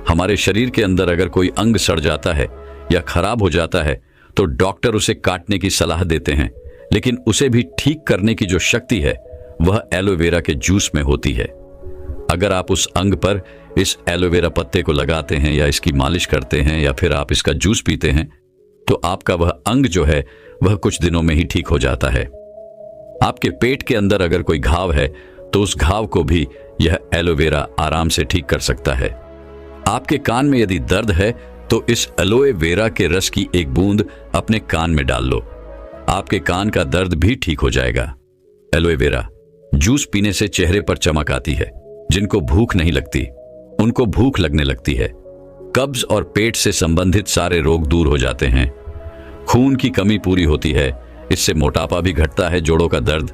हमारे शरीर के अंदर अगर कोई अंग सड़ जाता है या खराब हो जाता है तो डॉक्टर उसे काटने की सलाह देते हैं, लेकिन उसे भी ठीक करने की जो शक्ति है वह एलोवेरा के जूस में होती है। अगर आप उस अंग पर इस एलोवेरा पत्ते को लगाते हैं या इसकी मालिश करते हैं या फिर आप इसका जूस पीते हैं तो आपका वह अंग जो है वह कुछ दिनों में ही ठीक हो जाता है। आपके पेट के अंदर अगर कोई घाव है तो उस घाव को भी यह एलोवेरा आराम से ठीक कर सकता है। आपके कान में यदि दर्द है तो इस एलोए वेरा के रस की एक बूंद अपने कान में डाल लो, आपके कान का दर्द भी ठीक हो जाएगा। एलोए वेरा जूस पीने से चेहरे पर चमक आती है। जिनको भूख नहीं लगती उनको भूख लगने लगती है। कब्ज और पेट से संबंधित सारे रोग दूर हो जाते हैं। खून की कमी पूरी होती है, इससे मोटापा भी घटता है, जोड़ों का दर्द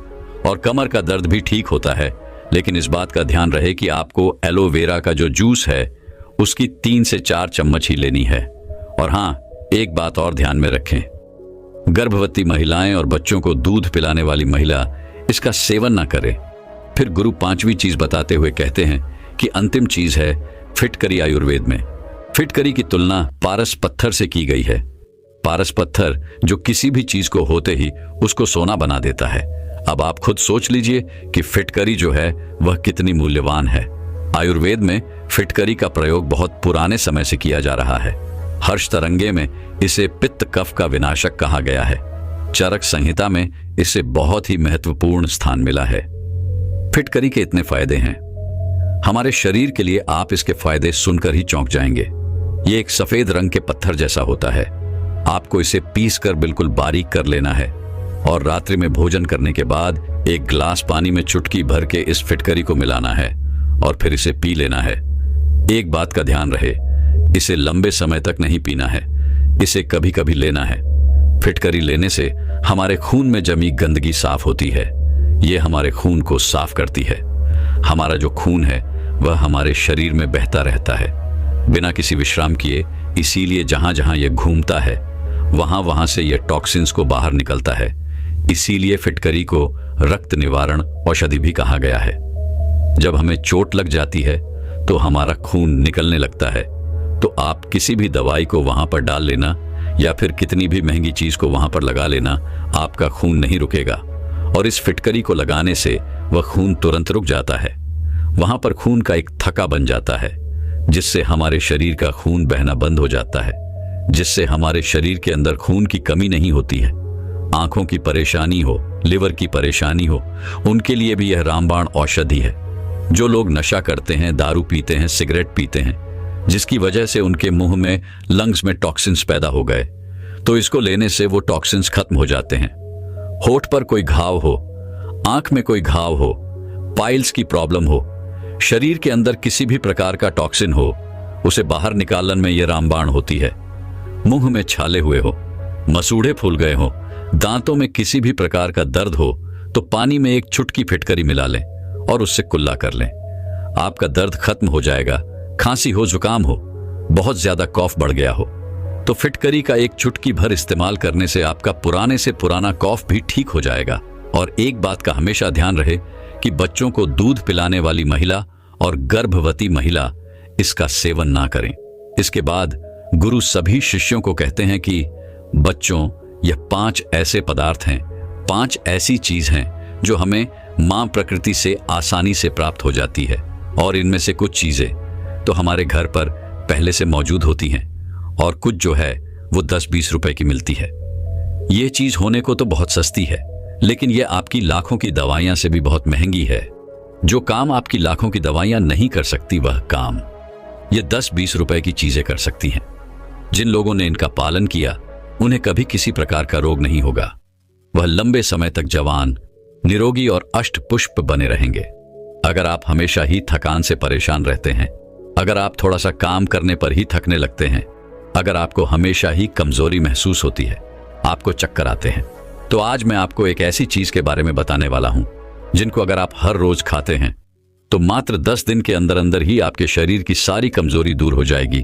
और कमर का दर्द भी ठीक होता है। लेकिन इस बात का ध्यान रहे कि आपको एलोवेरा का जो जूस है उसकी 3 से 4 चम्मच ही लेनी है। और हाँ, एक बात और ध्यान में रखें, गर्भवती महिलाएं और बच्चों को दूध पिलाने वाली महिला इसका सेवन ना करे। फिर गुरु 5वीं चीज बताते हुए कहते हैं कि अंतिम चीज है फिटकरी। आयुर्वेद में फिटकरी की तुलना पारस पत्थर से की गई है। पारस पत्थर जो किसी भी चीज को होते ही उसको सोना बना देता है। अब आप खुद सोच लीजिए कि फिटकरी जो है वह कितनी मूल्यवान है। आयुर्वेद में फिटकरी का प्रयोग बहुत पुराने समय से किया जा रहा है। हर्ष तरंगे में इसे पित्त कफ का विनाशक कहा गया है। चरक संहिता में इसे बहुत ही महत्वपूर्ण स्थान मिला है। फिटकरी के इतने फायदे हैं हमारे शरीर के लिए, आप इसके फायदे सुनकर ही चौंक जाएंगे। ये एक सफेद रंग के पत्थर जैसा होता है। आपको इसे पीसकर बिल्कुल बारीक कर लेना है और रात्रि में भोजन करने के बाद एक गिलास पानी में चुटकी भर के इस फिटकरी को मिलाना है और फिर इसे पी लेना है। एक बात का ध्यान रहे, इसे लंबे समय तक नहीं पीना है, इसे कभी कभी लेना है। फिटकरी लेने से हमारे खून में जमी गंदगी साफ होती है। यह हमारे खून को साफ करती है। हमारा जो खून है वह हमारे शरीर में बहता रहता है बिना किसी विश्राम किए, इसीलिए जहां जहां यह घूमता है वहां वहां से यह टॉक्सिन्स को बाहर निकलता है। इसीलिए फिटकरी को रक्त निवारण औषधि भी कहा गया है। जब हमें चोट लग जाती है तो हमारा खून निकलने लगता है, तो आप किसी भी दवाई को वहां पर डाल लेना या फिर कितनी भी महंगी चीज को वहां पर लगा लेना, आपका खून नहीं रुकेगा। और इस फिटकरी को लगाने से वह खून तुरंत रुक जाता है। वहां पर खून का एक थक्का बन जाता है जिससे हमारे शरीर का खून बहना बंद हो जाता है। जिससे हमारे शरीर के अंदर खून की कमी नहीं होती है। आंखों की परेशानी हो, लिवर की परेशानी हो, उनके लिए भी यह रामबाण औषधि है। जो लोग नशा करते हैं, दारू पीते हैं, सिगरेट पीते हैं, जिसकी वजह से उनके मुंह में, लंग्स में टॉक्सिन्स पैदा हो गए, तो इसको लेने से वो टॉक्सिन्स खत्म हो जाते हैं। होठ पर कोई घाव हो, आंख में कोई घाव हो, पाइल्स की प्रॉब्लम हो, शरीर के अंदर किसी भी प्रकार का टॉक्सिन हो, उसे बाहर निकालन में यह रामबाण होती है। मुंह में छाले हुए हो, मसूड़े फूल गए हो, दांतों में किसी भी प्रकार का दर्द हो, तो पानी में एक चुटकी फिटकरी मिला लें और उससे कुल्ला कर लें। आपका दर्द खत्म हो जाएगा। खांसी हो, जुकाम हो, बहुत ज्यादा कॉफ बढ़ गया हो, तो फिटकरी का एक चुटकी भर इस्तेमाल करने से आपका पुराने से पुराना कॉफ भी ठीक हो जाएगा। और एक बात का हमेशा ध्यान रहे कि बच्चों को दूध पिलाने वाली महिला और गर्भवती महिला इसका सेवन ना करें। इसके बाद गुरु सभी शिष्यों को कहते हैं कि बच्चों, यह 5 ऐसे पदार्थ हैं, 5 ऐसी चीज हैं जो हमें मां प्रकृति से आसानी से प्राप्त हो जाती है। और इनमें से कुछ चीजें तो हमारे घर पर पहले से मौजूद होती हैं और कुछ जो है वो 10-20 रुपए की मिलती है। ये चीज होने को तो बहुत सस्ती है, लेकिन यह आपकी लाखों की दवाइयां से भी बहुत महंगी है। जो काम आपकी लाखों की दवाइयां नहीं कर सकती, वह काम ये 10-20 रुपए की चीजें कर सकती हैं। जिन लोगों ने इनका पालन किया, उन्हें कभी किसी प्रकार का रोग नहीं होगा। वह लंबे समय तक जवान, निरोगी और अष्ट पुष्प बने रहेंगे। अगर आप हमेशा ही थकान से परेशान रहते हैं, अगर आप थोड़ा सा काम करने पर ही थकने लगते हैं, अगर आपको हमेशा ही कमजोरी महसूस होती है, आपको चक्कर आते हैं, तो आज मैं आपको एक ऐसी चीज के बारे में बताने वाला हूं जिनको अगर आप हर रोज खाते हैं तो मात्र 10 दिन के अंदर अंदर ही आपके शरीर की सारी कमजोरी दूर हो जाएगी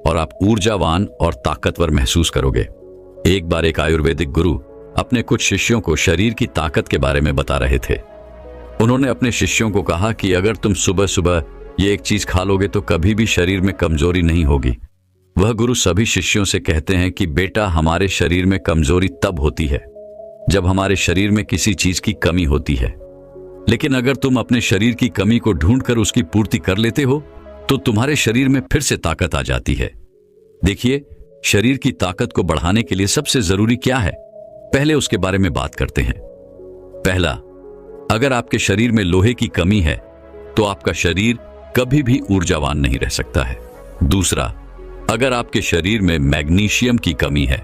और आप ऊर्जावान और ताकतवर महसूस करोगे। एक बार एक आयुर्वेदिक गुरु अपने कुछ शिष्यों को शरीर की ताकत के बारे में बता रहे थे। उन्होंने अपने शिष्यों को कहा कि अगर तुम सुबह सुबह ये एक चीज खा लोगे तो कभी भी शरीर में कमजोरी नहीं होगी। वह गुरु सभी शिष्यों से कहते हैं कि बेटा, हमारे शरीर में कमजोरी तब होती है जब हमारे शरीर में किसी चीज की कमी होती है, लेकिन अगर तुम अपने शरीर की कमी को ढूंढकर उसकी पूर्ति कर लेते हो तो तुम्हारे शरीर में फिर से ताकत आ जाती है। देखिए, शरीर की ताकत को बढ़ाने के लिए सबसे जरूरी क्या है, पहले उसके बारे में बात करते हैं। पहला, अगर आपके शरीर में लोहे की कमी है तो आपका शरीर कभी भी ऊर्जावान नहीं रह सकता है। दूसरा, अगर आपके शरीर में मैग्नीशियम की कमी है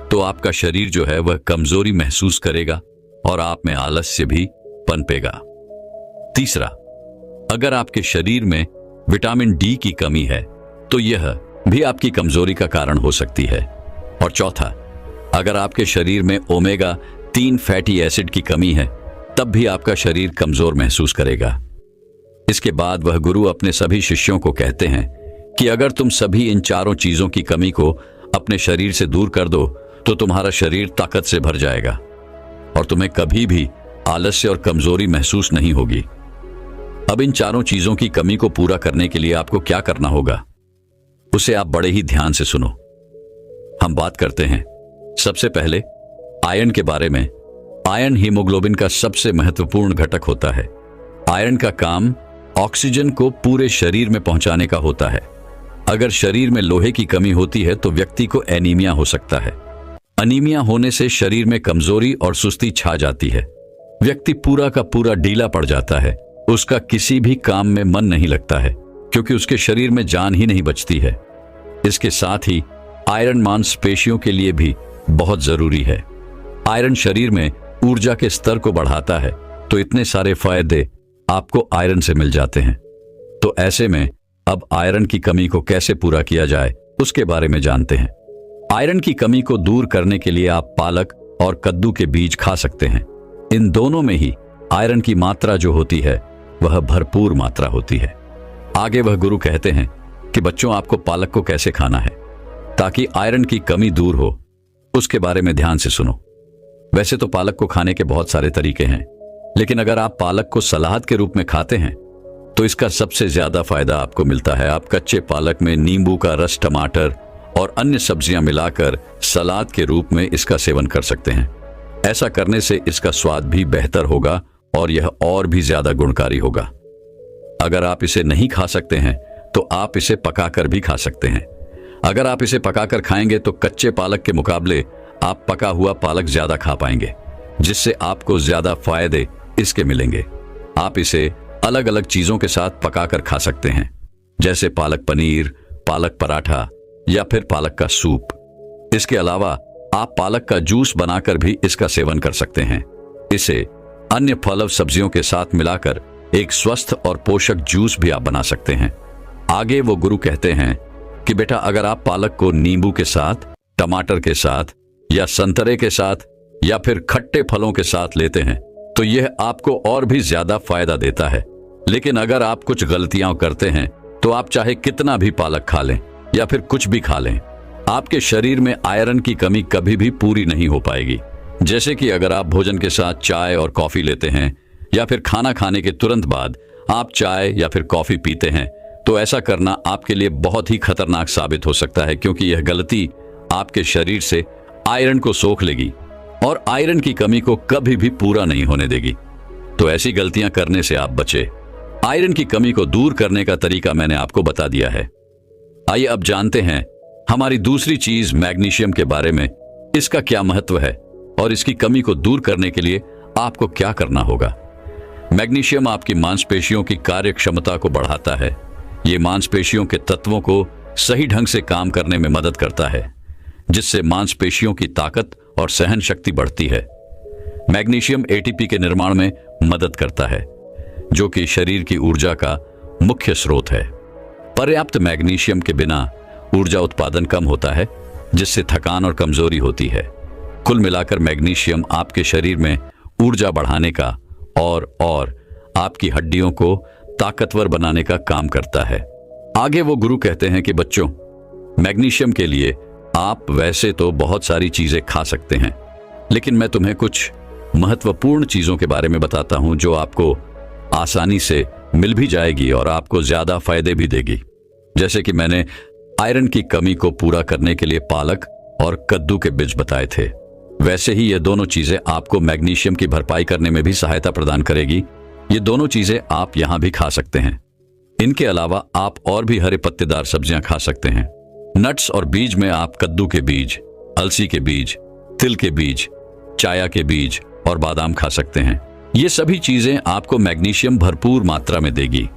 तो आपका शरीर जो है वह कमजोरी महसूस करेगा और आप में आलस्य भी पनपेगा। तीसरा, अगर आपके शरीर में विटामिन डी की कमी है तो यह भी आपकी कमजोरी का कारण हो सकती है। और चौथा, अगर आपके शरीर में ओमेगा 3 फैटी एसिड की कमी है तब भी आपका शरीर कमजोर महसूस करेगा। इसके बाद वह गुरु अपने सभी शिष्यों को कहते हैं कि अगर तुम सभी इन चारों चीजों की कमी को अपने शरीर से दूर कर दो तो तुम्हारा शरीर ताकत से भर जाएगा और तुम्हें कभी भी आलस्य और कमजोरी महसूस नहीं होगी। अब इन चारों चीजों की कमी को पूरा करने के लिए आपको क्या करना होगा, उसे आप बड़े ही ध्यान से सुनो। हम बात करते हैं सबसे पहले आयरन के बारे में। आयरन हीमोग्लोबिन का सबसे महत्वपूर्ण घटक होता है। आयरन का काम ऑक्सीजन को पूरे शरीर में पहुंचाने का होता है। अगर शरीर में लोहे की कमी होती है तो व्यक्ति को एनीमिया हो सकता है। अनीमिया होने से शरीर में कमजोरी और सुस्ती छा जाती है। व्यक्ति पूरा का पूरा ढीला पड़ जाता है। उसका किसी भी काम में मन नहीं लगता है क्योंकि उसके शरीर में जान ही नहीं बचती है। इसके साथ ही आयरन मांसपेशियों के लिए भी बहुत जरूरी है। आयरन शरीर में ऊर्जा के स्तर को बढ़ाता है, तो इतने सारे फायदे आपको आयरन से मिल जाते हैं। तो ऐसे में अब आयरन की कमी को कैसे पूरा किया जाए उसके बारे में जानते हैं। आयरन की कमी को दूर करने के लिए आप पालक और कद्दू के बीज खा सकते हैं। इन दोनों में ही आयरन की मात्रा जो होती है वह भरपूर मात्रा होती है। आगे वह गुरु कहते हैं कि बच्चों, आपको पालक को कैसे खाना है ताकि आयरन की कमी दूर हो, उसके बारे में ध्यान से सुनो। वैसे तो पालक को खाने के बहुत सारे तरीके हैं, लेकिन अगर आप पालक को सलाद के रूप में खाते हैं तो इसका सबसे ज्यादा फायदा आपको मिलता है। आप कच्चे पालक में नींबू का रस, टमाटर और अन्य सब्जियां मिलाकर सलाद के रूप में इसका सेवन कर सकते हैं। ऐसा करने से इसका स्वाद भी बेहतर होगा और यह और भी ज्यादा गुणकारी होगा। अगर आप इसे नहीं खा सकते हैं तो आप इसे पकाकर भी खा सकते हैं। अगर आप इसे पकाकर खाएंगे तो कच्चे पालक के मुकाबले आप पका हुआ पालक ज्यादा खा पाएंगे, जिससे आपको ज्यादा फायदे इसके मिलेंगे। आप इसे अलग अलग चीजों के साथ पकाकर खा सकते हैं, जैसे पालक पनीर, पालक पराठा या फिर पालक का सूप। इसके अलावा आप पालक का जूस बनाकर भी इसका सेवन कर सकते हैं। इसे अन्य फल और सब्जियों के साथ मिलाकर एक स्वस्थ और पोषक जूस भी आप बना सकते हैं। आगे वो गुरु कहते हैं कि बेटा, अगर आप पालक को नींबू के साथ, टमाटर के साथ या संतरे के साथ या फिर खट्टे फलों के साथ लेते हैं तो यह आपको और भी ज्यादा फायदा देता है। लेकिन अगर आप कुछ गलतियां करते हैं तो आप चाहे कितना भी पालक खा लें या फिर कुछ भी खा लें, आपके शरीर में आयरन की कमी कभी भी पूरी नहीं हो पाएगी। जैसे कि अगर आप भोजन के साथ चाय और कॉफी लेते हैं या फिर खाना खाने के तुरंत बाद आप चाय या फिर कॉफी पीते हैं, तो ऐसा करना आपके लिए बहुत ही खतरनाक साबित हो सकता है, क्योंकि यह गलती आपके शरीर से आयरन को सोख लेगी और आयरन की कमी को कभी भी पूरा नहीं होने देगी। तो ऐसी गलतियां करने से आप बचे। आयरन की कमी को दूर करने का तरीका मैंने आपको बता दिया है। आइए अब जानते हैं हमारी दूसरी चीज मैग्नीशियम के बारे में। इसका क्या महत्व है और इसकी कमी को दूर करने के लिए आपको क्या करना होगा। मैग्नीशियम आपकी मांसपेशियों की कार्य क्षमता को बढ़ाता है। ये मांसपेशियों के तत्वों को सही ढंग से काम करने में मदद करता है, जिससे मांसपेशियों की ताकत और सहन शक्ति बढ़ती है। मैग्नीशियम एटीपी के निर्माण में मदद करता है, जो कि शरीर की ऊर्जा का मुख्य स्रोत है। पर्याप्त मैग्नीशियम के बिना ऊर्जा उत्पादन कम होता है, जिससे थकान और कमजोरी होती है। कुल मिलाकर मैग्नीशियम आपके शरीर में ऊर्जा बढ़ाने का और आपकी हड्डियों को ताकतवर बनाने का काम करता है। आगे वो गुरु कहते हैं कि बच्चों, मैग्नीशियम के लिए आप वैसे तो बहुत सारी चीजें खा सकते हैं, लेकिन मैं तुम्हें कुछ महत्वपूर्ण चीजों के बारे में बताता हूं जो आपको आसानी से मिल भी जाएगी और आपको ज्यादा फायदे भी देगी। जैसे कि मैंने आयरन की कमी को पूरा करने के लिए पालक और कद्दू के बीज बताए थे, वैसे ही ये दोनों चीजें आपको मैग्नीशियम की भरपाई करने में भी सहायता प्रदान करेगी। ये दोनों चीजें आप यहां भी खा सकते हैं। इनके अलावा आप और भी हरे पत्तेदार सब्जियां खा सकते हैं। नट्स और बीज में आप कद्दू के बीज, अलसी के बीज, तिल के बीज, चाया के बीज और बादाम खा सकते हैं। ये सभी चीजें आपको मैग्नीशियम भरपूर मात्रा में देगी।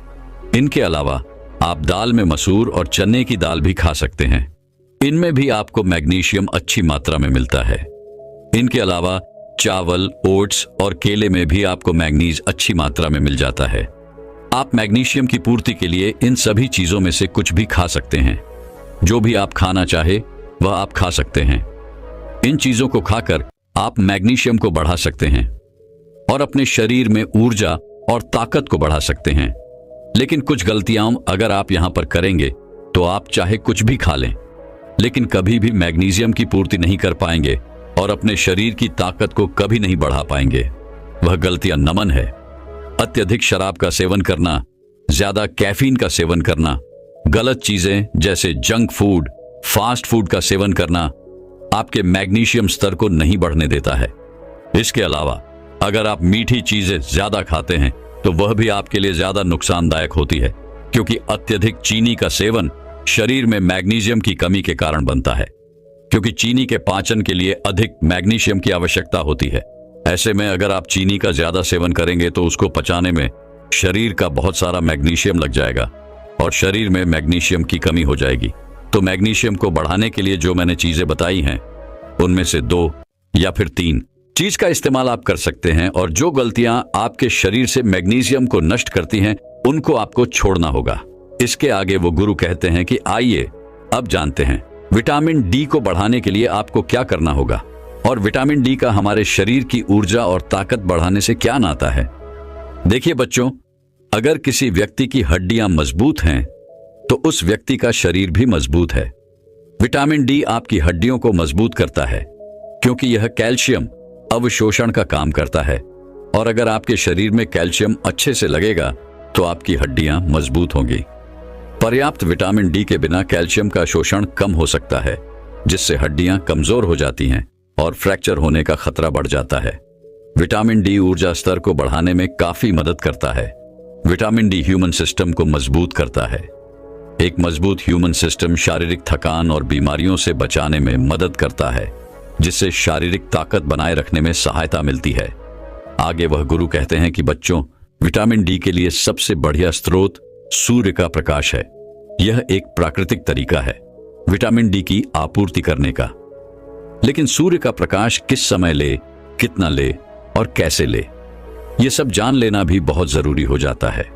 इनके अलावा आप दाल में मसूर और चने की दाल भी खा सकते हैं। इनमें भी आपको मैग्नीशियम अच्छी मात्रा में मिलता है। इनके अलावा चावल, ओट्स और केले में भी आपको मैग्नीज अच्छी मात्रा में मिल जाता है। आप मैग्नीशियम की पूर्ति के लिए इन सभी चीजों में से कुछ भी खा सकते हैं। जो भी आप खाना चाहे वह आप खा सकते हैं। इन चीजों को खाकर आप मैग्नीशियम को बढ़ा सकते हैं और अपने शरीर में ऊर्जा और ताकत को बढ़ा सकते हैं। लेकिन कुछ गलतियां अगर आप यहां पर करेंगे तो आप चाहे कुछ भी खा लें, लेकिन कभी भी मैग्नीशियम की पूर्ति नहीं कर पाएंगे और अपने शरीर की ताकत को कभी नहीं बढ़ा पाएंगे। वह गलतियां नमन है। अत्यधिक शराब का सेवन करना, ज्यादा कैफीन का सेवन करना, गलत चीजें जैसे जंक फूड, फास्ट फूड का सेवन करना आपके मैग्नीशियम स्तर को नहीं बढ़ने देता है। इसके अलावा अगर आप मीठी चीजें ज्यादा खाते हैं तो वह भी आपके लिए ज्यादा नुकसानदायक होती है, क्योंकि अत्यधिक चीनी का सेवन शरीर में मैग्नीशियम की कमी के कारण बनता है। क्योंकि चीनी के पाचन के लिए अधिक मैग्नीशियम की आवश्यकता होती है। ऐसे में अगर आप चीनी का ज्यादा सेवन करेंगे तो उसको पचाने में शरीर का बहुत सारा मैग्नीशियम लग जाएगा और शरीर में मैग्नीशियम की कमी हो जाएगी। तो मैग्नीशियम को बढ़ाने के लिए जो मैंने चीजें बताई हैं उनमें से 2 या फिर 3 चीज का इस्तेमाल आप कर सकते हैं, और जो गलतियां आपके शरीर से मैग्नीशियम को नष्ट करती हैं उनको आपको छोड़ना होगा। इसके आगे वो गुरु कहते हैं कि आइए अब जानते हैं विटामिन डी को बढ़ाने के लिए आपको क्या करना होगा और विटामिन डी का हमारे शरीर की ऊर्जा और ताकत बढ़ाने से क्या नाता है। देखिए बच्चों, अगर किसी व्यक्ति की हड्डियां मजबूत हैं तो उस व्यक्ति का शरीर भी मजबूत है। विटामिन डी आपकी हड्डियों को मजबूत करता है क्योंकि यह कैल्शियम अवशोषण का काम करता है, और अगर आपके शरीर में कैल्शियम अच्छे से लगेगा तो आपकी हड्डियां मजबूत होंगी। पर्याप्त विटामिन डी के बिना कैल्शियम का शोषण कम हो सकता है, जिससे हड्डियां कमजोर हो जाती हैं और फ्रैक्चर होने का खतरा बढ़ जाता है। विटामिन डी ऊर्जा स्तर को बढ़ाने में काफी मदद करता है। विटामिन डी ह्यूमन सिस्टम को मजबूत करता है। एक मजबूत ह्यूमन सिस्टम शारीरिक थकान और बीमारियों से बचाने में मदद करता है, जिससे शारीरिक ताकत बनाए रखने में सहायता मिलती है। आगे वह गुरु कहते हैं कि बच्चों, विटामिन डी के लिए सबसे बढ़िया स्रोत सूर्य का प्रकाश है। यह एक प्राकृतिक तरीका है विटामिन डी की आपूर्ति करने का। लेकिन सूर्य का प्रकाश किस समय ले, कितना ले और कैसे ले, यह सब जान लेना भी बहुत जरूरी हो जाता है।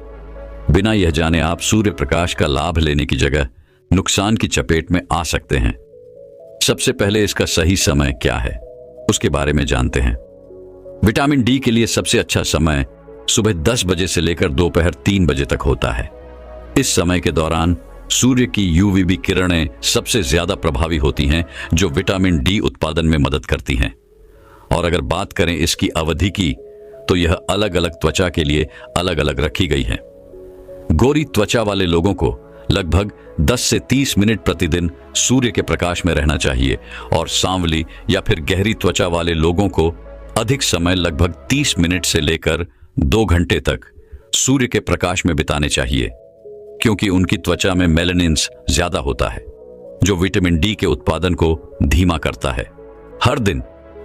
बिना यह जाने आप सूर्य प्रकाश का लाभ लेने की जगह नुकसान की चपेट में आ सकते हैं। सबसे पहले इसका सही समय क्या है, उसके बारे में जानते हैं। विटामिन डी के लिए सबसे अच्छा समय सुबह 10 बजे से लेकर दोपहर 3 बजे तक होता है। इस समय के दौरान सूर्य की यूवीबी किरणें सबसे ज्यादा प्रभावी होती हैं, जो विटामिन डी उत्पादन में मदद करती हैं। और अगर बात करें इसकी अवधि की, तो यह अलग अलग त्वचा के लिए अलग अलग रखी गई है। गोरी त्वचा वाले लोगों को लगभग 10 से 30 मिनट प्रतिदिन सूर्य के प्रकाश में रहना चाहिए और सांवली या फिर गहरी त्वचा वाले लोगों को अधिक समय लगभग 30 मिनट से लेकर 2 घंटे तक सूर्य के प्रकाश में बिताने चाहिए, क्योंकि उनकी त्वचा में मेलानिन्स ज्यादा होता है, जो विटामिन डी के उत्पादन को धीमा करता है। हर दिन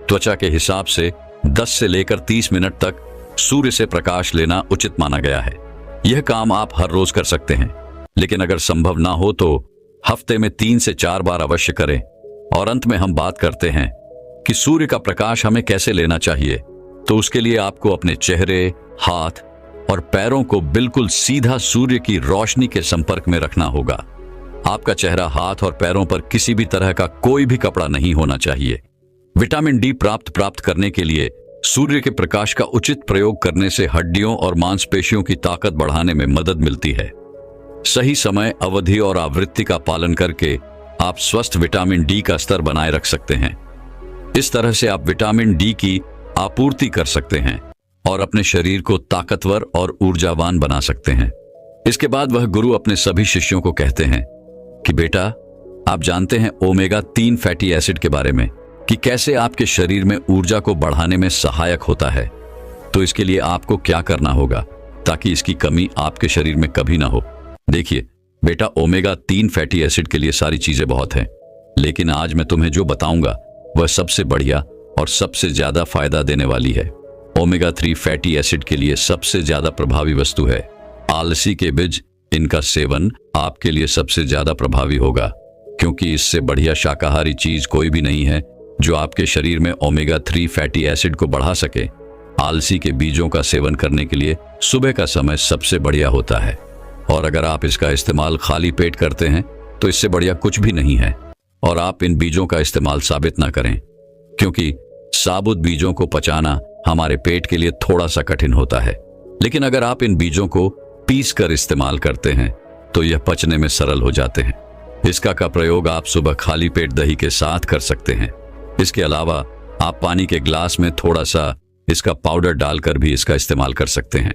त्वचा के हिसाब से 10 से लेकर 30 मिनट तक सूर्य से प्रकाश लेना उचित माना गया है। यह काम आप हर रोज कर सकते हैं, लेकिन अगर संभव ना हो तो हफ्ते में 3 से 4 बार अवश्य करें। और अंत में हम बात करते हैं कि सूर्य का प्रकाश हमें कैसे लेना चाहिए। तो उसके लिए आपको अपने चेहरे, हाथ और पैरों को बिल्कुल सीधा सूर्य की रोशनी के संपर्क में रखना होगा। आपका चेहरा, हाथ और पैरों पर किसी भी तरह का कोई भी कपड़ा नहीं होना चाहिए। विटामिन डी प्राप्त करने के लिए सूर्य के प्रकाश का उचित प्रयोग करने से हड्डियों और मांसपेशियों की ताकत बढ़ाने में मदद मिलती है। सही समय, अवधि और आवृत्ति का पालन करके आप स्वस्थ विटामिन डी का स्तर बनाए रख सकते हैं। इस तरह से आप विटामिन डी की आपूर्ति कर सकते हैं और अपने शरीर को ताकतवर और ऊर्जावान बना सकते हैं। इसके बाद वह गुरु अपने सभी शिष्यों को कहते हैं कि बेटा, आप जानते हैं ओमेगा 3 फैटी एसिड के बारे में, कि कैसे आपके शरीर में ऊर्जा को बढ़ाने में सहायक होता है। तो इसके लिए आपको क्या करना होगा ताकि इसकी कमी आपके शरीर में कभी ना हो। देखिए बेटा, ओमेगा 3 फैटी एसिड के लिए सारी चीजें बहुत हैं, लेकिन आज मैं तुम्हें जो बताऊंगा वह सबसे बढ़िया और सबसे ज्यादा फायदा देने वाली है। ओमेगा 3 फैटी एसिड के लिए सबसे ज्यादा प्रभावी वस्तु है आलसी के बीज। इनका सेवन आपके लिए सबसे ज्यादा प्रभावी होगा, क्योंकि इससे बढ़िया शाकाहारी चीज कोई भी नहीं है जो आपके शरीर में ओमेगा 3 फैटी एसिड को बढ़ा सके। आलसी के बीजों का सेवन करने के लिए सुबह का समय सबसे बढ़िया होता है, और अगर आप इसका इस्तेमाल खाली पेट करते हैं तो इससे बढ़िया कुछ भी नहीं है। और आप इन बीजों का इस्तेमाल साबित ना करें, क्योंकि साबुत बीजों को पचाना हमारे पेट के लिए थोड़ा सा कठिन होता है। लेकिन अगर आप इन बीजों को पीस कर इस्तेमाल करते हैं तो यह पचने में सरल हो जाते हैं। इसका का प्रयोग आप सुबह खाली पेट दही के साथ कर सकते हैं। इसके अलावा आप पानी के ग्लास में थोड़ा सा इसका पाउडर डालकर भी इसका इस्तेमाल कर सकते हैं।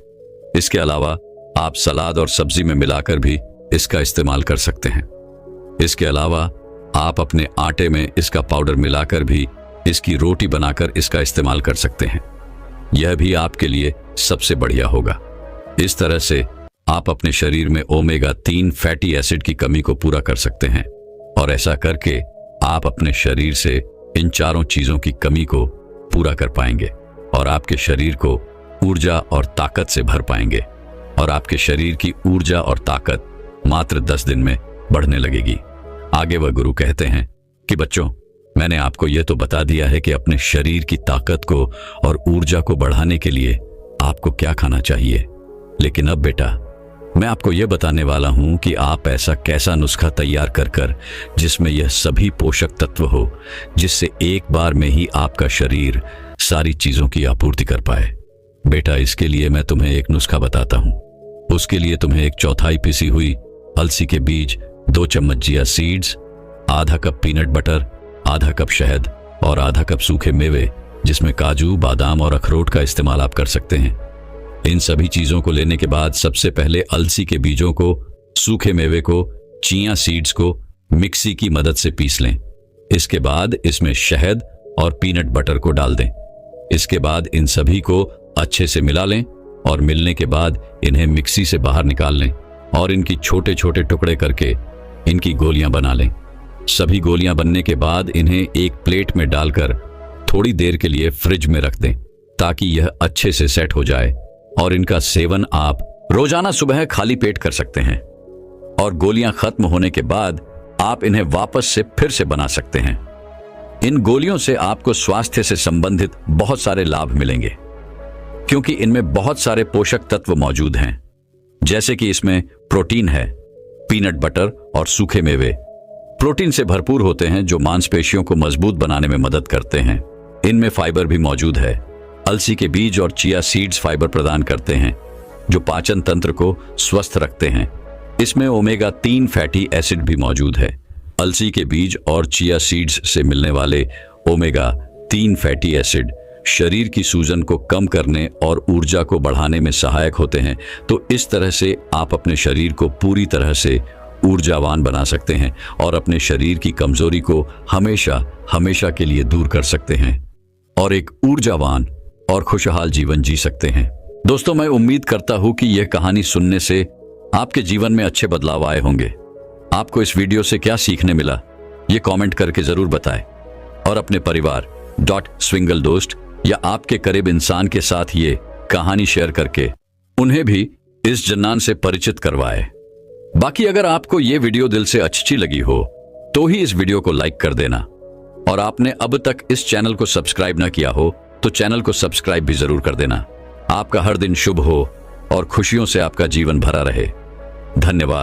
इसके अलावा आप सलाद और सब्जी में मिलाकर भी इसका इस्तेमाल कर सकते हैं। इसके अलावा आप अपने आटे में इसका पाउडर मिलाकर भी इसकी रोटी बनाकर इसका इस्तेमाल कर सकते हैं। यह भी आपके लिए सबसे बढ़िया होगा। इस तरह से आप अपने शरीर में ओमेगा 3 फैटी एसिड की कमी को पूरा कर सकते हैं, और ऐसा करके आप अपने शरीर से इन चारों चीजों की कमी को पूरा कर पाएंगे और आपके शरीर को ऊर्जा और ताकत से भर पाएंगे, और आपके शरीर की ऊर्जा और ताकत मात्र 10 दिन में बढ़ने लगेगी। आगे वह गुरु कहते हैं कि बच्चों, मैंने आपको यह तो बता दिया है कि अपने शरीर की ताकत को और ऊर्जा को बढ़ाने के लिए आपको क्या खाना चाहिए, लेकिन अब बेटा, मैं आपको यह बताने वाला हूं कि आप ऐसा कैसा नुस्खा तैयार कर जिसमें यह सभी पोषक तत्व हो, जिससे एक बार में ही आपका शरीर सारी चीजों की आपूर्ति कर पाए। बेटा, इसके लिए मैं तुम्हें एक नुस्खा बताता हूं। उसके लिए तुम्हें 1/4 पिसी हुई अलसी के बीज, 2 चम्मच चिया सीड्स, आधा कप पीनट बटर, आधा कप शहद और आधा कप सूखे मेवे, जिसमें काजू, बादाम और अखरोट का इस्तेमाल आप कर सकते हैं। इन सभी चीजों को लेने के बाद सबसे पहले अलसी के बीजों को, सूखे मेवे को, चिया सीड्स को मिक्सी की मदद से पीस लें। इसके बाद इसमें शहद और पीनट बटर को डाल दें। इसके बाद इन सभी को अच्छे से मिला लें और मिलने के बाद इन्हें मिक्सी से बाहर निकाल लें। और इनकी छोटे छोटे टुकड़े करके इनकी गोलियां बना लें। सभी गोलियां बनने के बाद इन्हें एक प्लेट में डालकर थोड़ी देर के लिए फ्रिज में रख दें ताकि यह अच्छे से सेट हो जाए और इनका सेवन आप रोजाना सुबह खाली पेट कर सकते हैं और गोलियां खत्म होने के बाद आप इन्हें वापस से फिर से बना सकते हैं। इन गोलियों से आपको स्वास्थ्य से संबंधित बहुत सारे लाभ मिलेंगे क्योंकि इनमें बहुत सारे पोषक तत्व मौजूद हैं, जैसे कि इसमें प्रोटीन है, पीनट बटर और सूखे मेवे प्रोटीन से भरपूर होते हैं जो मांसपेशियों को मजबूत बनाने में मदद करते हैं। इनमें फाइबर भी मौजूद है। अलसी के बीज और चिया सीड्स फाइबर प्रदान करते हैं जो पाचन तंत्र को स्वस्थ रखते हैं। इसमें ओमेगा 3 फैटी एसिड भी मौजूद है। अलसी के बीज और चिया सीड्स से मिलने वाले ओमेगा 3 फैटी एसिड शरीर की सूजन को कम करने और ऊर्जा को बढ़ाने में सहायक होते हैं। तो इस तरह से आप अपने शरीर को पूरी तरह से ऊर्जावान बना सकते हैं और अपने शरीर की कमजोरी को हमेशा हमेशा के लिए दूर कर सकते हैं और एक ऊर्जावान और खुशहाल जीवन जी सकते हैं। दोस्तों, मैं उम्मीद करता हूं कि यह कहानी सुनने से आपके जीवन में अच्छे बदलाव आए होंगे। आपको इस वीडियो से क्या सीखने मिला, ये कमेंट करके जरूर बताएं और अपने परिवार स्विंगल दोस्त या आपके करीब इंसान के साथ ये कहानी शेयर करके उन्हें भी इस जन्नान से परिचित करवाएं। बाकी अगर आपको ये वीडियो दिल से अच्छी लगी हो तो ही इस वीडियो को लाइक कर देना और आपने अब तक इस चैनल को सब्सक्राइब ना किया हो तो चैनल को सब्सक्राइब भी जरूर कर देना। आपका हर दिन शुभ हो और खुशियों से आपका जीवन भरा रहे। धन्यवाद।